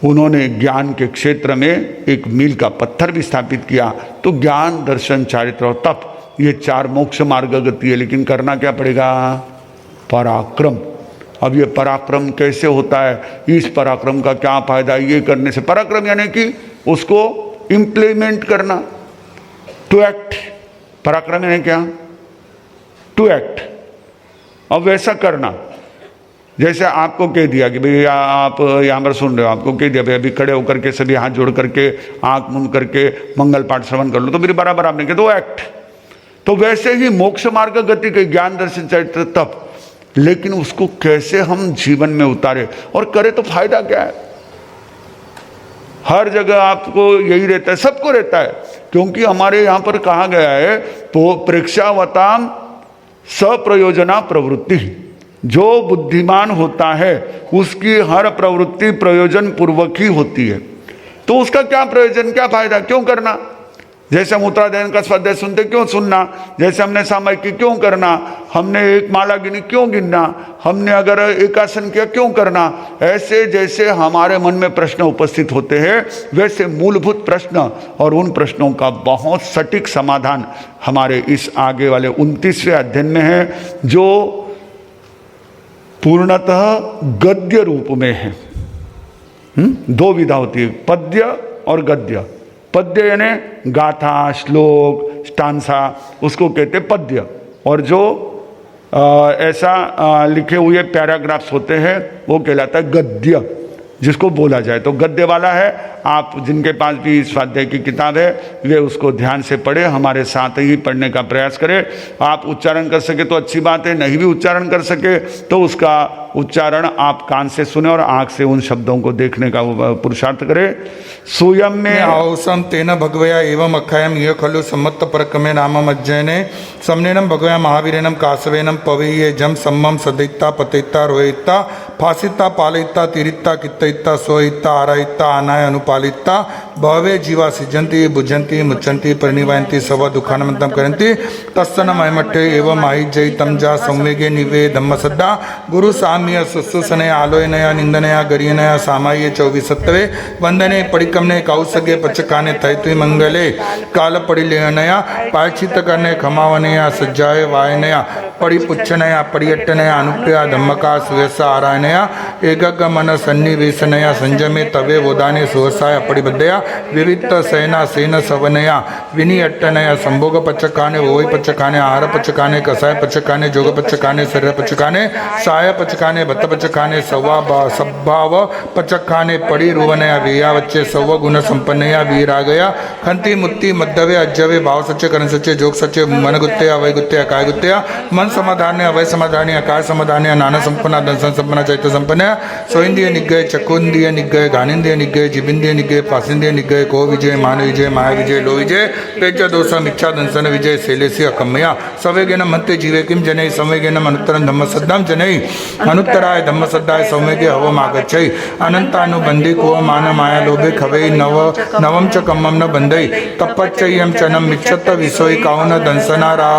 D: उन्होंने ज्ञान के क्षेत्र में एक मील का पत्थर भी स्थापित किया। तो ज्ञान, दर्शन, चारित्र और तप, ये 4 मोक्ष मार्ग गति है। लेकिन करना क्या पड़ेगा? पराक्रम। अब ये पराक्रम कैसे होता है, इस पराक्रम का क्या फायदा? ये करने से पराक्रम यानी कि उसको इम्प्लीमेंट करना, टू एक्ट। पराक्रम यानी क्या? To act. अब वैसा करना, जैसे आपको कह दिया कि भाई आप यहाँ पर सुन रहे हो, आपको कह दिया भाई अभी खड़े होकर के सभी हाथ जोड़ करके आंख मूंद करके मंगल पाठ श्रवण कर लो, तो मेरे बराबर आपने कहा तो एक्ट। तो वैसे ही मोक्ष मार्ग गति के ज्ञान दर्शन चरित्र तप, लेकिन उसको कैसे हम जीवन में उतारे और करें तो फायदा क्या है। हर जगह आपको यही रहता है, सबको रहता है, क्योंकि हमारे यहाँ पर कहा गया है तो प्रेक्षावताम सप्रयोजना प्रवृत्ति, जो बुद्धिमान होता है उसकी हर प्रवृत्ति प्रयोजन पूर्वक ही होती है। तो उसका क्या प्रयोजन, क्या फायदा, क्यों करना। जैसे हम उत्तराध्ययन का स्वाध्याय सुनते क्यों सुनना, जैसे हमने सामयिकी क्यों करना, हमने एक माला गिनी क्यों गिनना, हमने अगर एकासन किया क्यों करना। ऐसे जैसे हमारे मन में प्रश्न उपस्थित होते हैं, वैसे मूलभूत प्रश्न और उन प्रश्नों का बहुत सटीक समाधान हमारे इस आगे वाले 29वें अध्ययन में है, जो पूर्णतः गद्य रूप में है। दो विधा होती है, पद्य और गद्य। पद्य यानी गाथा, श्लोक, स्टांसा, उसको कहते पद्य, और जो ऐसा लिखे हुए पैराग्राफ्स होते हैं वो कहलाता है गद्य, जिसको बोला जाए। तो गद्य वाला है, आप जिनके पास भी स्वाध्याय की किताब है वे उसको ध्यान से पढ़े, हमारे साथ ही पढ़ने का प्रयास करें। आप उच्चारण कर सके तो अच्छी बात है, नहीं भी उच्चारण कर सके तो उसका उच्चारण आप कान से सुने और आंख से उन शब्दों को देखने का पुरुषार्थ करें। सोयम में
A: आवसम तेन भगवया एवं अखायम यह खलु सम्मत परकमे नामम अज्जयने समनेनम भगवया महावीरेनम कासवेनम पवेये जम सम्मम सदैता पतैता रोहिता फासिता पालयिता तिरिता कित्तयिता सोहिता आरायिता अनाय अनुपालिता भवे जीवा सिजंती बुझंती मुच्चंती परिनिवयंती सव दुखानमंतम करंती तस्सन मयमठे एवं माहिजय तमजा संवेगे निवे धम्मसद्दा गुरु साम्य सुसुसने आलोयनया निंदनया गरियनया सामाये 24 वंदने पडिकमने कौसगे पचकाने तैतुई मंगले काल पडिलेनया पायचित करने खमावनया सज्जाय वायनया पडिपुच्छनया पडियट्टनया अनुप्रिया धम्मका सुयसा आरायनया एकग मन सन्निवेशनया संजमे तवे वोदाने सुवसाय पडिबद्धया विविध सेना सेन सवनया विनियट्टनया संभोग पचकाने वोई पचकाने आहार पचकाने कसाय पचकाने जोग पचकाने शरीर पचकाने साय पचकाने भत्त पचकाने सद्भाव पचकाने पड़ी रुवनया वेया वच्चे सव गुण संपन्नया वीरागया खंती मुक्ति मध्यवे अज्जवे भाव सच्चे करण सच्चे जोग सच्चे मन गुत्ते अवय गुत्ते अकाय गुत्ते मन समाधान अवय समाधान अकाय समाधान नाना संपन्ना दंसन संपन्ना चैत्य संपन्न सोइंद्रिय निग्रह चकोन्द्रिय निग्रह घानेन्द्रिय निग्रह जिबिंद्रिय निग्रह पासेन्द्रिय निग्रह को विजय मान विजय माया विजय लो विजय तेज दोषम इच्छा दंसन विजय शैलेसी अकम्मया सवेगेन मन्ते जीवे किम जनै संवेगेन अनुत्तरं धम्मसद्दां जनै अनुत्तराय धम्मसद्दाय संवेगे हवमागच्छै अनंतानुबंधे को मान माया लोभे खवे नवम च कम्मम न बंधै तपच्चयम चनम मिच्छत विसोई काउन दंसनारा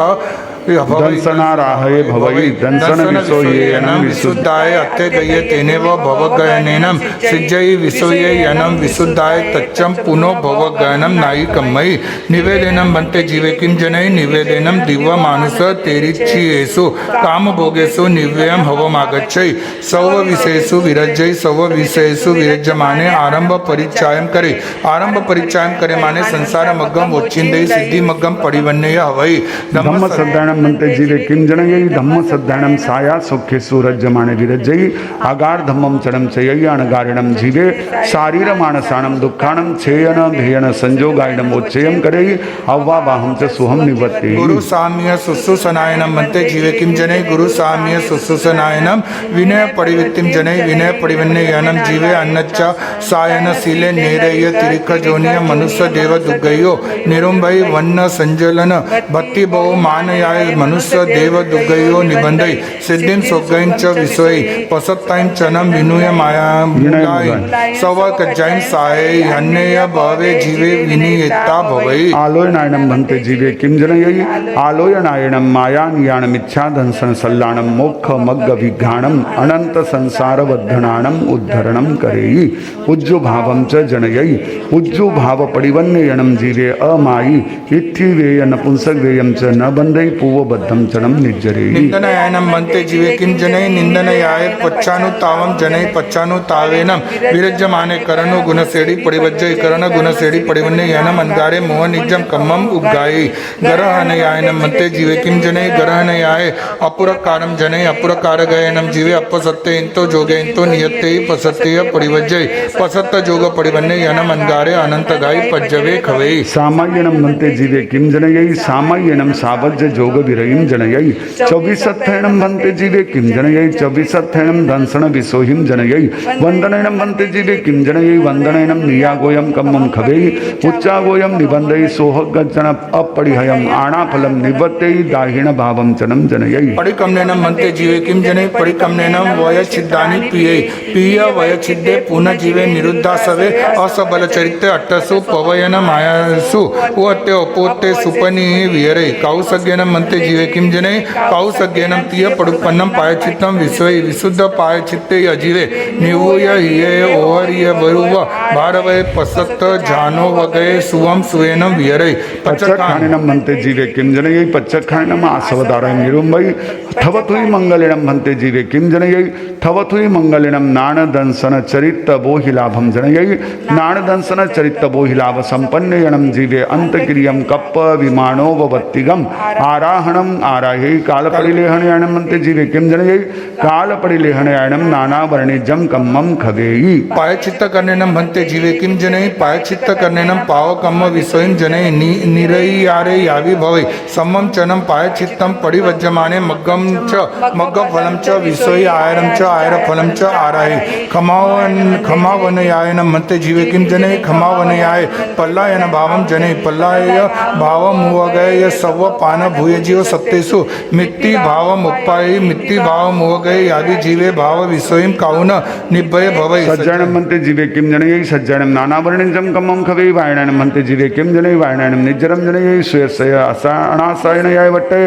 D: दंसनाराहये भवई दंसन विसोयेनम
A: विशुद्धाय अत्ते गये तेने व भवगयनेनम सिज्जयि विसोयेनम विशुद्धाय तच्चम पुनो भवगयनम नायि कम्मयि निवेदनम बंते जीवे किम जनै निवेदनम दिव्य मानुष तेरिच्छियेषु काम भोगेषु निव्ययम हवमागच्छै सव विषयेषु विरज्जै सव विषयेषु विरज्यमाने आरंभ परिचयम करे। आरंभ परिचयम करे माने संसार मग्गम वोच्चिंदे सिद्धि मग्गम परिवन्नय हवै
D: धम्म सद्दानम मंते जीवे किम जनयि धम्म सद्दानम साया सुखे सूरजमाने विरजयि आगार धम्मम चरम चयि अनगारिणम जीवे शारीर मानसानम दुखानम छेयन भेयन संजोगायनम उच्चयम करई अव्वा बाहम च सुहम निवत्ति
A: गुरु साम्य सुसुसनायनम मंते जीवे किम जनयि गुरु साम्य सुसुसनायनम विनय परिवृत्तिम जनयि विनय परिवन्नयनम जीवे अन्नच्च सायन सीले नेरय तिरिख जोनिय मनुष्य देव दुग्गयो निरुंभई वन्न संजलन भक्ति बहु मानयाय मनुष्य देव दुग्गयो निबंधई सिद्धिम सोगैं च विसोई पसत्ताइम चनम विनुय माया मुदाई सव कज्जाइम साये अन्य भवे जीवे विनियता भवई
D: आलोय नायनम भंते जीवे किम जनयि आलोय नायनम माया नियानम इच्छा दंसन सल्लाणम मोक्ष मग्ग विघ्नानम अनंत संसार बद्धनानम उद्धरणम करेयि उज्जु भावम च जनयि उज्जु भाव परिवन्नयनम जीवे अमायि इत्थि वेय नपुंसक वेयम च न बंधई पूवबद्धं चरम निर्जरे
A: निंदनयायनम मंते जीवे किम जनय निंदनयाय पच्चानु तावम जनय पच्चानु तावेनम विरज्यमाने करनो गुणसेड़ी पड़िवज्जय करण गुणसेड़ी पड़िवन्ने यानम अनगारे मोह निजम कम्मम उगाये गरहनयायनम मंते जीवे किम जनय गरहनयाय अपुरकारम जनय अपुरकारगयनम जीवे अपसत्ते इंतो जोगे इंतो नियत्ते पसत्ते पड़िवज्जय पसत्त जोग पड़िवन्ने यानम अनगारे अनंत गाय पज्जवे खवे
D: सामायनम मंते जीवे किम जनयई सामायनम सावज्ज जोग विरयिम जनयई 24 भन्ते जीवे किम जनयई 24 दंसन विसोहिम जनयई वंदनयनम भन्ते जीवे किम जनयई वंदनयनम नियागोयम कम्मम खवेई उच्चागोयम निबंधई सोहगजन अपरिहयम आणाफलम निवत्तेई दाहिण भावम चनम जनयई
A: परिकमनेनम भन्ते जीवे किम जनय परिकमनेनम वयच्छिद्दानि पिये पिय वयच्छिद्दे पुनः जीवे निरुद्धासवे असबल चरित्र अट्टसु पवयन मायासु उवत्ते अपोत्ते सुपनि विहरे काउसज्ञनम भन्ते जीवे किम जनय काउसज्ञनम तीय पडुपन्नम पायचित्तम विश्वै विशुद्ध पायचित्ते अजीवे निवूय हिये ओहरिय वरुव भारवय पसत्त जानो वगये सुवम सुवेनम विहरे
D: पच्चखानिनम भन्ते जीवे किम जनयई पच्चखानिनम आसवदारं निरुम्बई थवतुई मंगलिनम भन्ते जीवे किम जनयई थवतुई मंगलिनम नाणदंसन चरित्र बोहिलाभम जनयई नाणदंसन चरित्र बोहिलाभ संपन्नयनम जीवे अंतक्रियम कप्प विमानो वत्तिगम आराहणम आराहे कालपरिलेहनयानम भन्ते जीवे किम जनयई कालपरिलेहनयानम नाना वर्णिजम कम्मम खवेई
A: पायचित्त करनेनम भन्ते जीवे किम जनय पायचित्त करनेनम पाव कम्म विसोयम जनय निरयारे यावि भवे सम्मम चनम पायचित्तम परिवज्यमाने मग्गम च मग्ग फलम च विसोय आयरम च आयर फलम च आराहे खमावनयायनम भन्ते जीवे किम जनय खमावनयाय पल्लायन भावम जनय पल्लाय भावम मुवगय सव पान भूय जीव सत्तेषु मित्ति भावम उपाय मित्ति भावम मुवगय यादि जीवे भाव विसोयम काउन निभय भवै
D: सज्जनम भन्ते जीवे किम जनयई सज्जनम नाना वर्णिजम कम्मम खवेई वायणानम भन्ते जीवे किम जनयई वायणानम निज्जरम जनयई सुयस्य अनासायनयाय वट्टे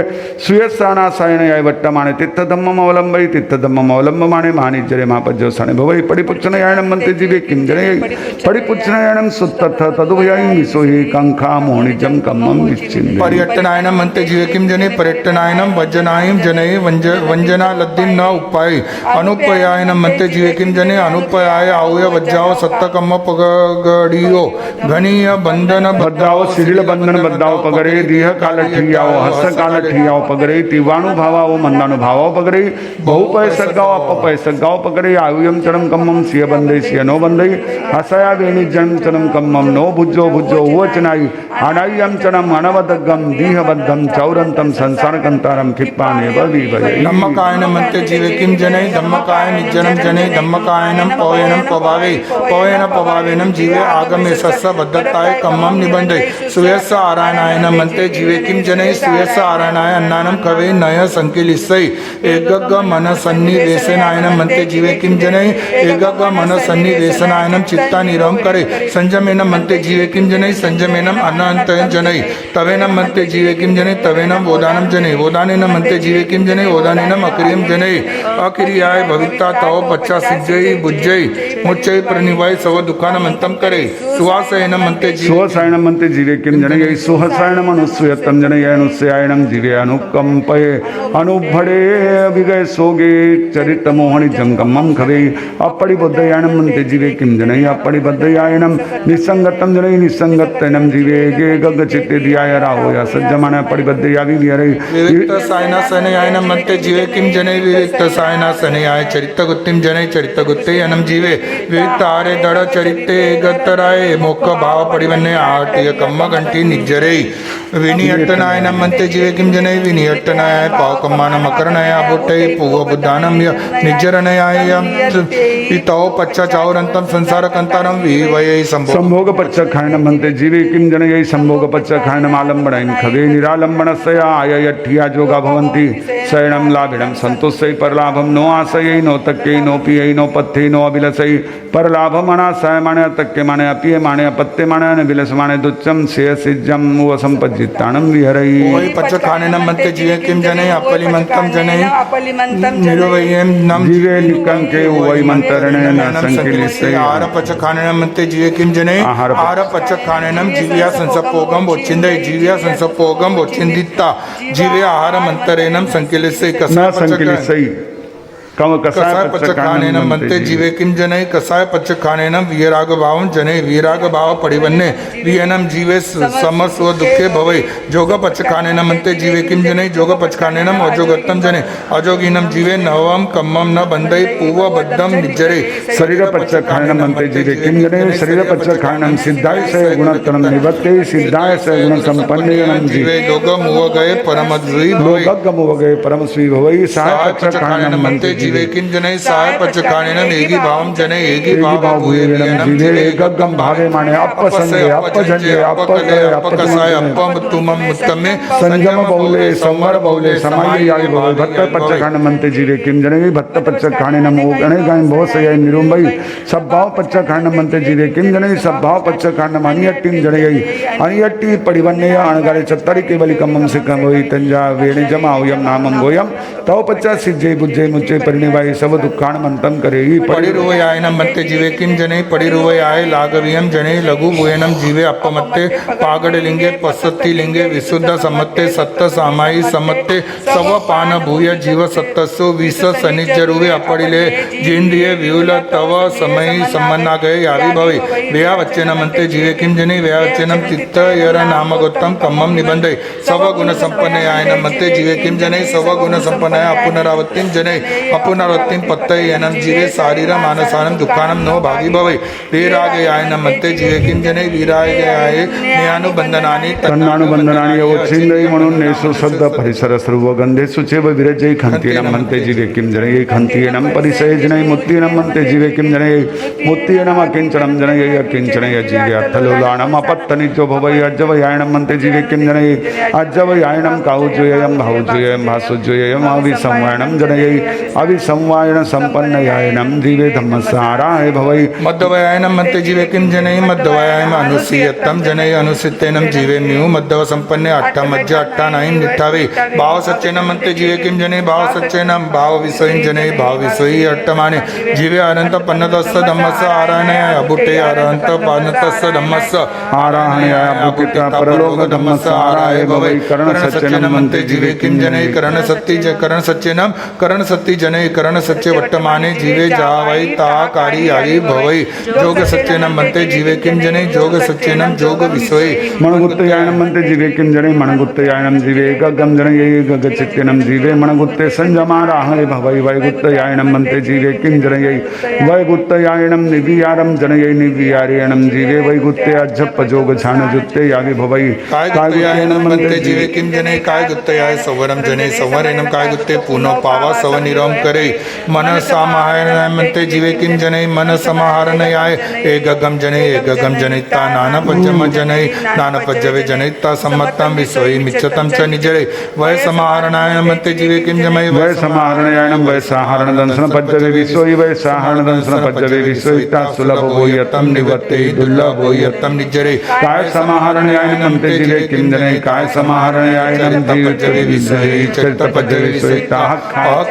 D: सुयस्य अनासायनयाय वट्टमाने तीर्थधम्मम अवलंबई तीर्थधम्मम अवलंबमाने मानिज्जरे मापज्जो सने भवै परिपुच्छनयायनम भन्ते जीवे किम जनयई परिपुच्छनयायनम सुत्तथ तदुभयं विसोहि कंखा मोहनिजम कम्मम निश्चिन्ने
A: पर्यटनायनम भन्ते जीवे किम जनय पर्यटनायनम वज्जनायम जनय वंजना लद्दिम न उपाय अनुपयायनम भन्ते जीवे किम जनय अनुपयाय आउय वज्जाव सत्तकम्म पगड़ियो घनीय बंधन
D: बद्दाव सिरिल बंधन बद्दाव पगरे दीह काल ठियाव हस काल ठियाव पगरे तिवाणु भावाव मंदानु भावाव पगरे बहु पैसगाव अप पैसगाव पगरे आयुयम चरम कम्मम सिय बंदे सिय नो बंदे हसया वेणि जन्म चरम कम्मम नो भुज्जो भुज्जो उवचनाई अनायम चरम अनवदगम दीह बद्धम चौरंतम संसार कंतारम खिप्पाने बवी भय
A: धम्मकायनम भन्ते जीवे किम जनय धम्मकाय निज्जनम जनय धम्मकायनम पवयनम पभावे पवयन पभावेनम जीवे आगमे सस्स बद्धताय कम्मम निबंधे सुयस्य आरायणायनम भन्ते जीवे किम जनय सुयस्य आरायणाय अन्नानम कवे नय संकिलिसै एकग मन सन्निवेशनायनम भन्ते जीवे किम जनय एकग मन सन्निवेशनायनम चित्ता निरम करे संयमेनम भन्ते जीवे किम जनय संयमेनम अनंतयन जनय तवेनम भन्ते जीवे किम जनय तवेनम वोदानम जनय वोदानेनम भन्ते जीवे किम जनय वोदानेनम अक्रियम जनय अक्रियाय भविता तव पच्चा सिज्जय बुज्जय मुच्चय प्रणिवाय सव दुखानम अंतम करे सुवासयनम भन्ते
D: सुवसायनम भन्ते जीवे किम जनय सुहसायनम अनुस्वयतम जनय अनुस्यायनम जीवे अनुकंपये अनुभड़े विगय सोगे चरित मोहनि जंगमम खवे अपरिबद्धयायनम भन्ते जीवे किम जनय अपरिबद्धयायनम निसंगतम जनय निसंगतनम जीवे गे गग चित्ते दियाय राहोया सज्जमान परिबद्धयावि विहरे
A: विविक्त सायना सनयायनम भन्ते जीवे किम जनय विविक्त सायना सनयाय चरित गुत्तिम जनय चरित गुत्ते अनम जीवे विविक्त आरे दड़ चरिते गतराय मोक्ष भाव परिवन्ने आट्य कम्म घंटी निज्जरे विनियट्टनायनम भन्ते जीवे किम जनय विनियट्टनाय पावकम्मान मकरनाय अबुट्टै पूव बुद्धानम निज्जरनाय तव पच्चा चावरंतम संसार कंतारम विवयै
D: संभोग पच्चा खायनम भन्ते जीवे किम जनय संभोग पच्चा खायनम आलंबनायन खगे निरालंबनस्य आययठ्ठिया जोगा भवन्ति शयनम लाभिनम संतुष्टै परलाभम नो आशयै नो तक्कै नो पियै नो पथ्यै नो अभिलषै परलाभम अनाशय माने तक्के माने अपिय माने अपत्य माने अभिलष माने दुच्चम शेयसिज्जम व संपज्ज परिचित्तानं विहरै
A: वै पचखानेनं मन्ते जीवे किं जनै अपलिमन्तं जनै निरुवयं नम
D: जीवे निकंके वै मंतरणेन संकिलिसे
A: आहार पचखानेनं मन्ते जीवे किं जनै आहार पचखानेनं जीव्या संसपोगं बोचिन्दे जीव्या संसपोगं बोचिन्दिता जीवे आहार मंतरेनं संकिलिसे
D: न
A: कसा
D: संकिलिसे कम
A: कसाय पचखानेनं मन्ते जीवे किं जनै कसाय पचखानेनं वीराग भावं जनै वीराग भाव परिवन्ने वियनं जीवे समस्व दुःखे भवै जोग पचखानेनं मन्ते जीवे किं जनै जोग पचखानेनं अजोगत्तं जनै अजोगिनं जीवे नवं कम्मं न बन्धै पूर्वबद्धं निज्जरे
D: शरीर पचखानेनं मन्ते जीवे किं जनै शरीर पचखानेनं सिद्धाय से गुणत्रयं निवत्ते सिद्धाय से गुण संपन्नेनं
A: जीवे लोगम हुआ गए परमद्वी भवै
D: लोकगम वगे परमस्वी भवै सहाय पचखानेनं मन्ते
A: जीवे किं जनै सहाय पचखानेनं एगी भावं जनै एगी भाव
D: भूयेनं जीवे एकगम भावे माने अपसंगे अपजन्ये अपकले अपकसाय अपमतुमं उत्तमे
A: संयम बहुले
D: संवर बहुले समाय याय भव भक्त पचखानेनं मन्ते जीवे किं जनै भक्त पचखानेनं गणे गाय बहुत से निरुंबई सब भाव पचखानेनं मन्ते जीवे किं जनै सब भाव पचखानेनं अनियट्टिं जनै अनियट्टि परिवन्ने अणगारे चत्तरि केवली कम्मं सिकं होई तंजा वेणे जमावयं नामं गोयं तव पच्चा सिज्जे बुज्जे मुच्चे परिनिवाय सब दुःखाणमन्तं करे
A: परिरुवयायनं मन्ते जीवे किं जनै परिरुवयाय लाघवियं जनै लघु भुयनं जीवे अपमत्ते पागडलिंगे पसत्ति लिंगे विशुद्ध सम्मत्ते सत्त सामायी सम्मत्ते सव पान भूय जीव सत्तसु विस सनिज्जरुवे अपडिले जिंद्रिये विहुल तव समयी सम्मन्ना गए यावि भवे वेया वच्चेन मन्ते जीवे किं जनै वेया वच्चेनं चित्त यर नामगोत्तं कम्मं निबन्धे सव गुण संपन्नयायनं मन्ते जीवे किं जनै सव गुण संपन्नय अपुनरावृत्तिं जनै अपुनरावृत्तिं पत्तयेनं जीवे शारीर मानसानं दुःखानं नो भागी भवे वीरागयायनं मन्ते जीवे किं जनै वीरागयाय ज्ञानुबंधनानि
D: तन्नानुबंधनानि अवच्छिन्नय म्हणून नेसु शब्द परिसर सर्व गंधेषु चैव विरजय खन्तिनं मन्ते जीवे किं जनै खन्तिनं परिसयजनै मुक्तिनं मन्ते जीवे किं जनै मुक्तिनं अकिंचनं जनै अकिंचनय जीवे अर्थलोलाणम् अपत्तनिजो भवै अज्जवयायनं मन्ते जीवे किं जनै अज्जवयायनं काहुजोयं भावजोयं भासुजोयं अविसंवायनं जनै अविसंवायन संपन्नयायनं जीवे धम्मसाराय भवै
A: मध्यवयायनं मन्ते जीवे किं जनै मध्यवयायम् अनुसीयत्तं जनै अनुसितेनं जीवे म्यू मध्यव संपन्ने अट्ठमज्ज अट्ठानायं निठावे भाव सच्चेनं मन्ते जीवे किं जनै भाव सच्चेनं भाव विषयं जनै भाव विषयी अट्टमाने जीवे अनंत पन्नतस्स धम्मस्स आराहणय अबुटे अरहंत पन्नतस्स धम्मस्स
D: आराहणय अबुटे परलोक धम्मस्स आराय भवै कर्ण सच्चेनं मन्ते जीवे किं जनै कर्ण सत्ति जनै कर्ण सच्चे वर्तमाने जीवे जावै ता कारी आयि भवै जोग सच्चेनं मन्ते जीवे किं जनै जोग सच्चेनं जोग विषये मणगुत्तयायनं मन्ते जीवे किं जनै मणगुत्तयायनं जीवे गगं जनै गगचित्तेनं जीवे मणगुत्ते संयमाराहणे भवै वैगुत्तयायनं मन्ते जीवे किं जनै वैगुत्तयायनं निवियारं जनै निवियारेणं जीवे वैगुत्ते अज्जप जोग छान जुत्ते यावि भवै
A: कायगुत्तयायनं मन्ते जीवे किं जनै कायगुत्तयाय सवरं जनै सवरेनं कायगुत्ते पुनः पावा सवनिरं करे मन समाहरणं मन्ते जीवे किं जनै मन समाहरणयाय एकगम जनै एकगम जनिता नानपज्जम जनै नानपज्जवे जनिता सम्मतं विश्वै मिच्छतं च निजरे वै समाहरणाय मन्ते जीवे किं जमै
D: वै समाहरणायनं वै साहरण दंशन पज्जवे विश्वै वै साहरण दंशन पज्जवे विश्वै ता सुलभ होयतं निवत्ते दुर्लभ होयतं निजरे काय समाहरणायनं मन्ते जीवे किं जनै काय समाहरणायनं जीवे विश्वै चरित पज्जवे विश्वै ता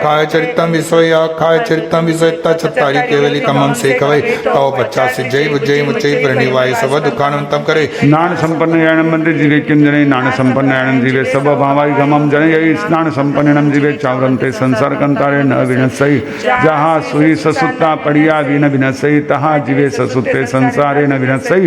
D: काय चरितं विश्वै काय चरितं विश्वै ता चत्तारि केवली कमं सेकवै तव पच्चासि जय बुज्जय मुच्चै प्रणिवाय सब दुःखानंतं करे नान संपन्नयायनं मन्ते जीवे किं जनै नान संपन्नयायनं जीवे सब भावाय गमं जनै स्नान संपन्ननं जीवे चावरन्ते संसार कंतारे न विनसै जहाँ सुई ससुत्ता पड़िया विन विनसै तहाँ जीवे ससुत्ते संसारे न विनसै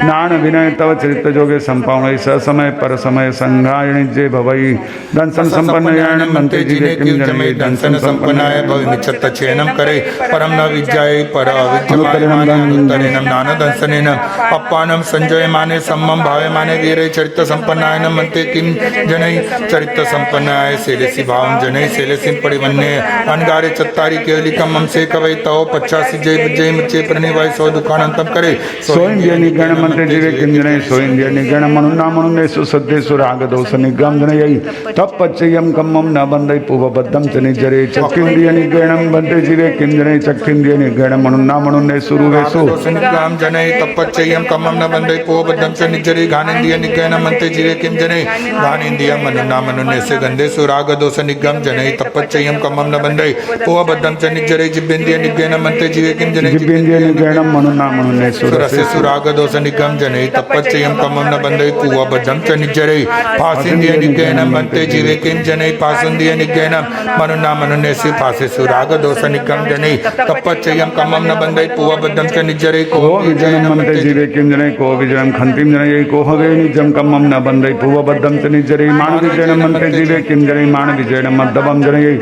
D: नान विनय तव चरित जोगे संपावनै स समय पर समय संघायनि जे भवै दंसन संपन्नयायनं मन्ते जीवे किं जनै
A: दंसन संपन्नाय भविमिच्छत चेनं करे परम न विज्ञाय पर अविज्ञायमानेन नान दंसनेन अप्पानं संजयमाने सम्मं भावमाने वीरे चरित संपन्नायनं मन्ते किं जनै चरित संपन्नाय सेलेसि भावं जनै सेलेसिं परिवन्ने अनगारे चत्तारि केवली कम्मं सेकवै तव पच्चासि जय बुज्जय मुच्चे प्रणिवाय सो दुःखानंतं करे
D: सोइंद्रिय निगण मन्ते जीवे किं जनै सोइंद्रिय निगण मनुना मनुनेषु सद्देषु रागदोष निग्रहं जनै तप्पच्चयं कम्मं न बन्धै पूर्वबद्धं च निजरे चक्रिन्द्रिय पाचेंद्रिय निग्रहणं बंते जीवे किंजने चक्षेंद्रिय निग्रहणं मनुन्ना मनुन्ने सुरुवेसु
A: दोषनिग्रहं जनयि तपच्चयं कमं न बन्धै पोबद्धं च निज्जरे घानेन्द्रिय निग्रहणं मन्ते जीवे किं जनै घानेन्द्रियं मनुन्ना मनुन्नेस्य गन्धेषु रागदोषनिग्रहं जनयि तपच्चयं कमं न बन्धै पोबद्धं च निज्जरे जिह्वेन्द्रिय निग्रहणं मन्ते जीवे किं जनै
D: जिह्वेन्द्रिय निग्रहणं मनुन्ना मनुन्ने
A: सुरसेषु रागदोषनिग्रहं जनयि तपच्चयं कमं न बन्धै पोबद्धं च निज्जरे फासेन्द्रिय निग्रहणं मन्ते जीवे किं जनै फासेन्द्रिय निग्रहणं मनुन्ना मनुन्नेस्य फासेषु रागदोषनिग्रहं जनयि तपच्चयं कमं न बन्धै पोबद्धं च निज्जरे
D: को विजयं मन्ते जीवे किं जनै को विजयं खन्तिं जनयै को हवे निजं कमं न बन्धै पूर्वबद्धं च निज्जरे मान विजयं मन्ते जीवे किं जनै मान विजयं मद्दवं जनयै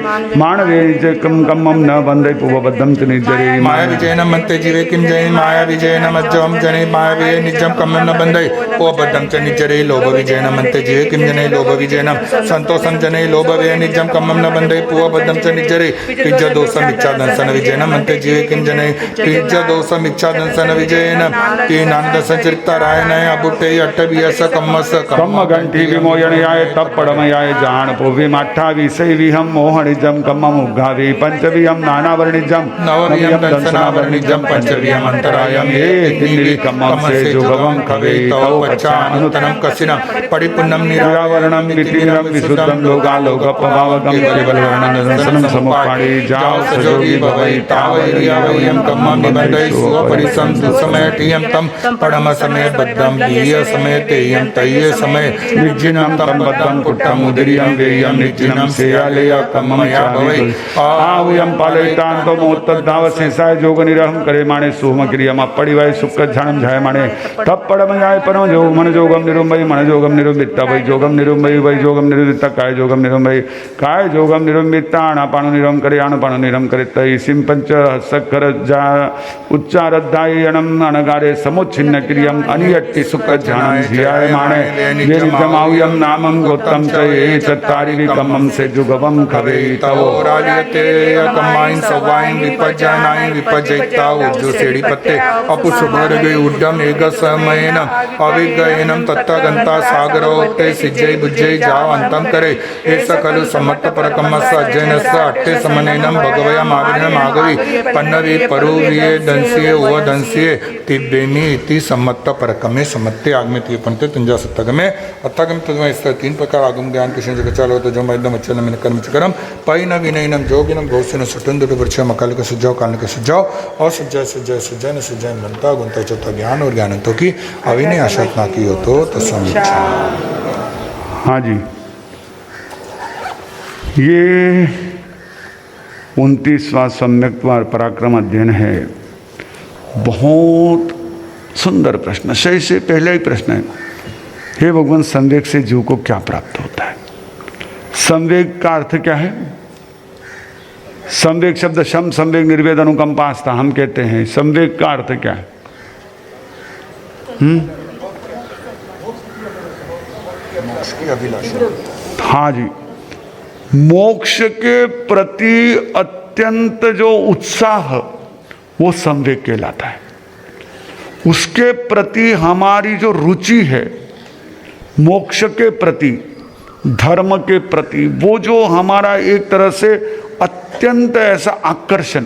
D: मानवे निजं कमं न बन्धै पूर्वबद्धं च निज्जरे
A: माया विजयन मन्ते जीवे किं जनै माया विजयन मज्जवं जनै माया वे निजं कमं न बन्धै पोबद्धं च निज्जरे लोभ विजयन मन्ते जीवे किं जनै लोभ विजयनं संतोषं जनै लोभ वे निजं कमं न बन्धै पोबद्धं च निज्जरे किंच दोषं इच्छादंसन विजयन मन्ते जीवे किं जनै किंच दोषं इच्छादंसन विजयन कीनानंद संचरिता रायनय अबुटे अट्टवियस कम्मस
D: कम्म घंटी विमोयनयाय तप्पड़मयाय जान पुविम 28 विहम मोहनिजम कम्मम उग्घावे पंचविहम नानावर्णिजम
A: नवविहम दंसनावर्णिजम पंचविहम अंतरायम ये तिन्निरि कम्मम से जुगवं कवे तव पच्चा अनुतनम कसिनम परिपुन्नम निरावरणम वितिरम विशुद्धम लोगालोकपभावगम केवलवर्णन दंसनम समुपाणि जाओ सजोगी भवै तावैर्यावयं कम्मम निबन्धै सुवपरिसं सुसमयटियं तम पडम समय बद्धम बीय समय तेयं तय्य समय निज्जिनं तम बद्धम कुट्टम उदरियं वेयं निज्जिनं सेयालेय कम्ममया भवै आवयं पालयितान्तो मोत्तद्धाव सेसाय जोग निरहं करे माणे सुहम क्रियम अपडिवै सुख झणं झाय माणे तप्पडमयाय परम जोग मन जोगम निरुम्बय मन जोगम निरुम्बित वै जोगम निरुम्बय वै जोगम निरुदित काय जोगम निरुम्बय काय जोगम निरुम्बित आनापानु निरम करे आनापानु निरम करे तै सिं पंच हस्सकर जा उच्चारद्धायणम अनगारे समुच्छिन्न क्रियम अनियट्टि सुख ध्यानं धियाय माणे ये निजमाव्यम नामं गोत्तम च ये चत्तारि विकम्मं से जुगवं खवे तव राजते कमाइन सवाइन विपज्जानाइन विपज्जैता उज्जु सेड़ी पत्ते अपुसुभर गई उड्डम एक समयन अविगयनम तत्तगंता सागरोक्ते सिज्जै बुज्जै जाव अंतम करे एस खलु समत्त परकम्मस अज्जयनस अट्टे समनेनम भगवयम आविनम आगवी पन्नवी परुविये दंसिये उव दंसिये तिब्बेमी इति सम्मत्त परकमे सम्मत्ते आगमित ये पंते तंजा सत्तगमे अत्तगम तजमे इस 3 प्रकार आगम ज्ञान कृष्ण जगत चालो तो जो मैदम अचल में कर्म चकरम पैन विनयनम जोगिनम गौसन सुटंदुट वृक्ष मकाल का सुझाव काल का सुझाव और सज्जय सज्जय सज्जय न सज्जय बनता गुंता चौथा ज्ञान और ज्ञानंतों की अविनय आशातना की हो तो तस्मीच्छा।
D: हाँ जी, ये 29वां सम्यक्त्व पराक्रम अध्ययन है। बहुत सुंदर प्रश्न, सही से पहले ही प्रश्न है, हे भगवान संवेग से जीव को क्या प्राप्त होता है? संवेग का अर्थ क्या है? संवेग शब्द शम संवेग निर्वेद अनुकंपा आस्था हम कहते हैं। संवेग का अर्थ क्या है?
A: मोक्ष की अभिलाषा।
D: हाँ जी, मोक्ष के प्रति अत्यंत जो उत्साह वो संवेग कहलाता है। उसके प्रति हमारी जो रुचि है, मोक्ष के प्रति, धर्म के प्रति, वो जो हमारा एक तरह से अत्यंत ऐसा आकर्षण,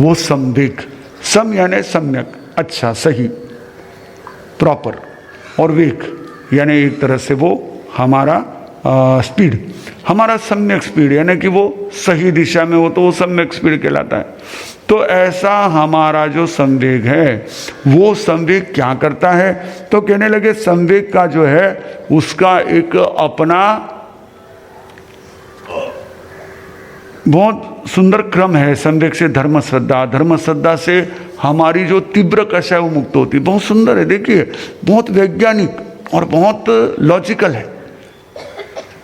D: वो संवेग। सम यानी सम्यक, अच्छा, सही, प्रॉपर, और वेग यानी एक तरह से वो हमारा स्पीड, हमारा सम्यक स्पीड, यानी कि वो सही दिशा में हो तो वो सम्यक स्पीड कहलाता है। तो ऐसा हमारा जो संवेग है, वो संवेग क्या करता है? तो कहने लगे संवेग का जो है उसका एक अपना बहुत सुंदर क्रम है। संवेग से धर्म श्रद्धा, धर्म श्रद्धा से हमारी जो तीव्र कषा है वो मुक्त होती है। बहुत सुंदर है, देखिए, बहुत वैज्ञानिक और बहुत लॉजिकल है,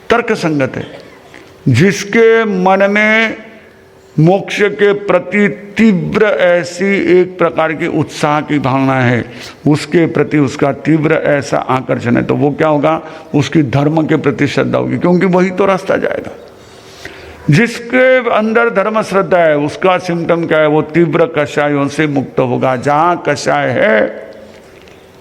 D: तर्क संगत है। जिसके मन में मोक्ष के प्रति तीव्र ऐसी एक प्रकार की उत्साह की भावना है, उसके प्रति उसका तीव्र ऐसा आकर्षण है, तो वो क्या होगा? उसकी धर्म के प्रति श्रद्धा होगी, क्योंकि वही तो रास्ता जाएगा। जिसके अंदर धर्म श्रद्धा है, उसका सिम्टम क्या है? वो तीव्र कषायों से मुक्त होगा। जहाँ कषाय है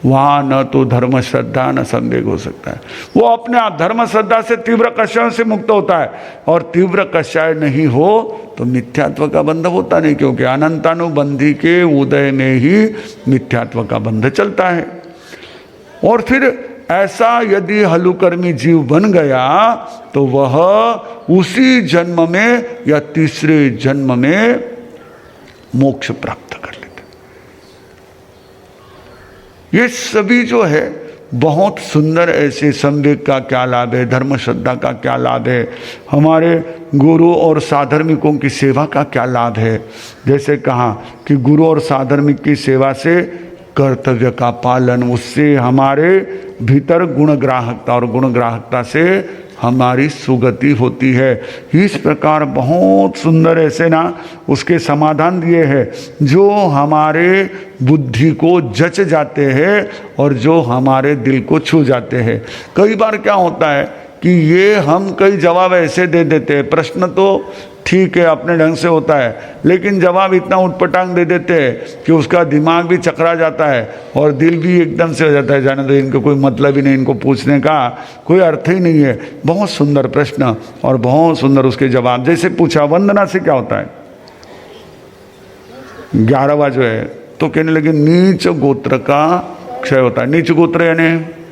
D: वहाँ न तो धर्म श्रद्धा न संवेग हो सकता है। वो अपने आप धर्म श्रद्धा से तीव्र कषायों से मुक्त होता है, और तीव्र कषाय नहीं हो तो मिथ्यात्व का बंध होता नहीं, क्योंकि अनंतानुबंधी के उदय में ही मिथ्यात्व का बंध चलता है। और फिर ऐसा यदि हलुकर्मी जीव बन गया तो वह उसी जन्म में या तीसरे जन्म में मोक्ष प्राप्त कर लेते। ये सभी जो है बहुत सुंदर, ऐसे संवेग का क्या लाभ है, धर्म श्रद्धा का क्या लाभ है, हमारे गुरु और साधर्मिकों की सेवा का क्या लाभ है। जैसे कहा कि गुरु और साधर्मिक की सेवा से कर्तव्य का पालन, उससे हमारे भीतर गुणग्राहकता, और गुणग्राहकता से हमारी सुगति होती है। इस प्रकार बहुत सुंदर ऐसे ना उसके समाधान दिए हैं जो हमारे बुद्धि को जच जाते हैं और जो हमारे दिल को छू जाते हैं। कई बार क्या होता है कि ये हम कई जवाब ऐसे दे देते हैं, प्रश्न तो ठीक है अपने ढंग से होता है, लेकिन जवाब इतना उटपटांग दे देते हैं कि उसका दिमाग भी चकरा जाता है और दिल भी एकदम से हो जाता है, जाने दो इनको कोई मतलब ही नहीं, इनको पूछने का कोई अर्थ ही नहीं है। बहुत सुंदर प्रश्न और बहुत सुंदर उसके जवाब। जैसे पूछा वंदना से क्या होता है, 11वां जो है तो कहने लगे नीच गोत्र का क्षय होता है। नीच गोत्र यानी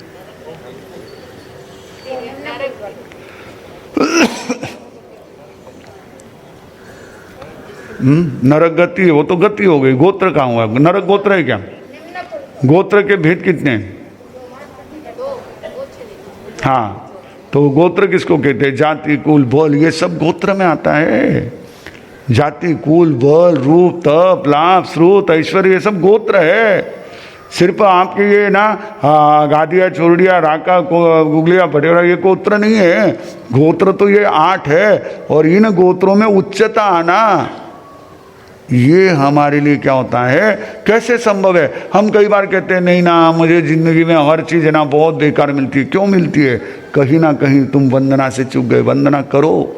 D: नरक गति, वो तो गति हो गई, गोत्र कहाँ हुआ, नरक गोत्र है क्या? गोत्र के भेद कितने हैं? हाँ, तो गोत्र किसको कहते हैं? जाति, कुल, बल, ये सब गोत्र में आता है। जाति, कुल, बल, रूप, तप, लाभ, श्रुत, ऐश्वर्य, ये सब गोत्र है। सिर्फ आपके ये ना गादिया, चोरडिया, राका, गुगलिया, भटेरा ये गोत्र नहीं है। गोत्र तो ये 8 है, और इन गोत्रों में उच्चता आना ये हमारे लिए क्या होता है, कैसे संभव है? हम कई बार कहते हैं नहीं ना, मुझे जिंदगी में हर चीज़ है ना बहुत बेकार मिलती है। क्यों मिलती है? कहीं ना कहीं तुम वंदना से चूक गए। वंदना करो।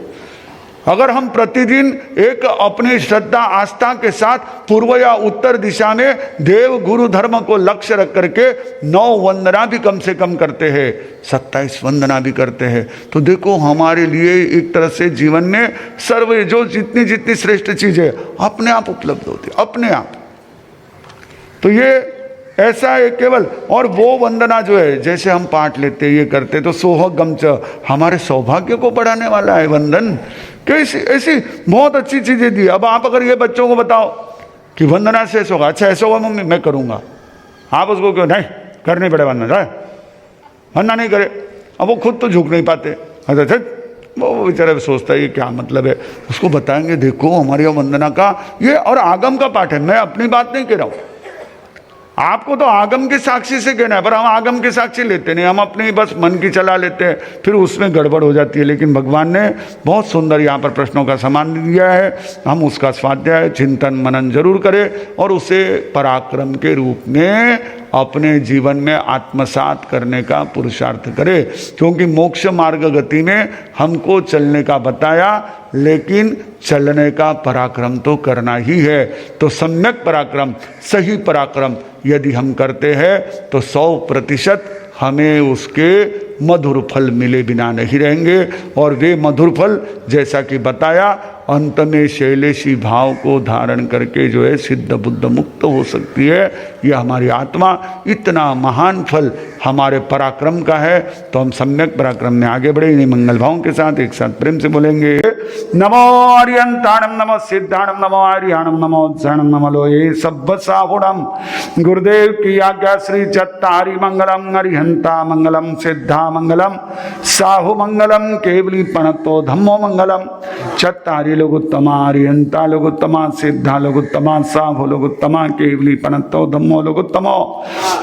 D: अगर हम प्रतिदिन एक अपनी श्रद्धा आस्था के साथ पूर्व या उत्तर दिशा में देव गुरु धर्म को लक्ष्य रख करके 9 वंदना भी कम से कम करते हैं, 27 वंदना भी करते हैं, तो देखो हमारे लिए एक तरह से जीवन में सर्व जो जितनी जितनी श्रेष्ठ चीजें अपने आप उपलब्ध होती है, अपने आप। तो ये ऐसा है केवल। और वो वंदना जो है, जैसे हम पाठ लेते ये करते, तो सोहगम च, हमारे सौभाग्य को बढ़ाने वाला है वंदन। कैसी ऐसी बहुत अच्छी चीजें दी। अब आप अगर ये बच्चों को बताओ कि वंदना से ऐसा होगा, अच्छा ऐसा होगा मम्मी मैं करूंगा, आप उसको क्यों नहीं करने पड़े वंदना, वंदना नहीं करे, अब वो खुद तो झुक नहीं पाते। अच्छा वो बेचारा सोचता है ये क्या मतलब है। उसको बताएंगे देखो हमारे यहाँ वंदना का ये और आगम का पाठ है, मैं अपनी बात नहीं कह रहा हूँ, आपको तो आगम के साक्षी से कहना है, पर हम आगम के साक्षी लेते नहीं, हम अपने बस मन की चला लेते हैं, फिर उसमें गड़बड़ हो जाती है। लेकिन भगवान ने बहुत सुंदर यहाँ पर प्रश्नों का सामान दिया है, हम उसका स्वाध्याय चिंतन मनन जरूर करें और उसे पराक्रम के रूप में अपने जीवन में आत्मसात करने का पुरुषार्थ करें। क्योंकि मोक्ष मार्ग गति में हमको चलने का बताया, लेकिन चलने का पराक्रम तो करना ही है। तो सम्यक पराक्रम, सही पराक्रम यदि हम करते हैं तो 100% हमें उसके मधुर फल मिले बिना नहीं रहेंगे। और वे मधुर फल जैसा कि बताया अंत में शैलेशी भाव को धारण करके जो है सिद्ध बुद्ध मुक्त हो सकती है। यह हमारी आत्मा इतना महान फल हमारे पराक्रम का है। तो हम सम्यक पराक्रम में आगे बढ़े। इन्हीं मंगल भावों के साथ एक साथ प्रेम से बोलेंगे नमो आर्यंताणम नमो सिद्धाणम नमो आर्याणम नमो उत्साहणम नमो लोये सब्ब साहुणम। गुरुदेव की आज्ञा श्री चत्तारी मंगलम अरिहंता मंगलम सिद्धा मंगलम साहु मंगलम केवली पणतो धम्मो मंगलम। चत्तारी लोगोत्तमा अरिहंता लोगोत्तमा सिद्धा लोगोत्तमा साहु लोगोत्तमा केवली पणतो धम्मो लोगोत्तमो।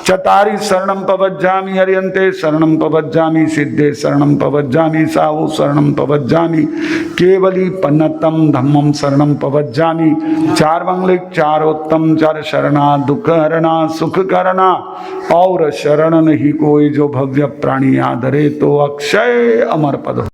D: चत्तारी शरणं पवज्जामि अरिहंते शरणं पवज्जामि सिद्धे शरणं पवज्जामि साहु शरणं पवज्जामि केवली पन्नतम धम्मम शरणं पवज्जामि। 4 मंगलिक 4 उत्तम 4 शरणा दुख हरणा सुख करना और शरण नहीं कोई जो भव्य प्राणी आदरे तो अक्षय अमर पद हो।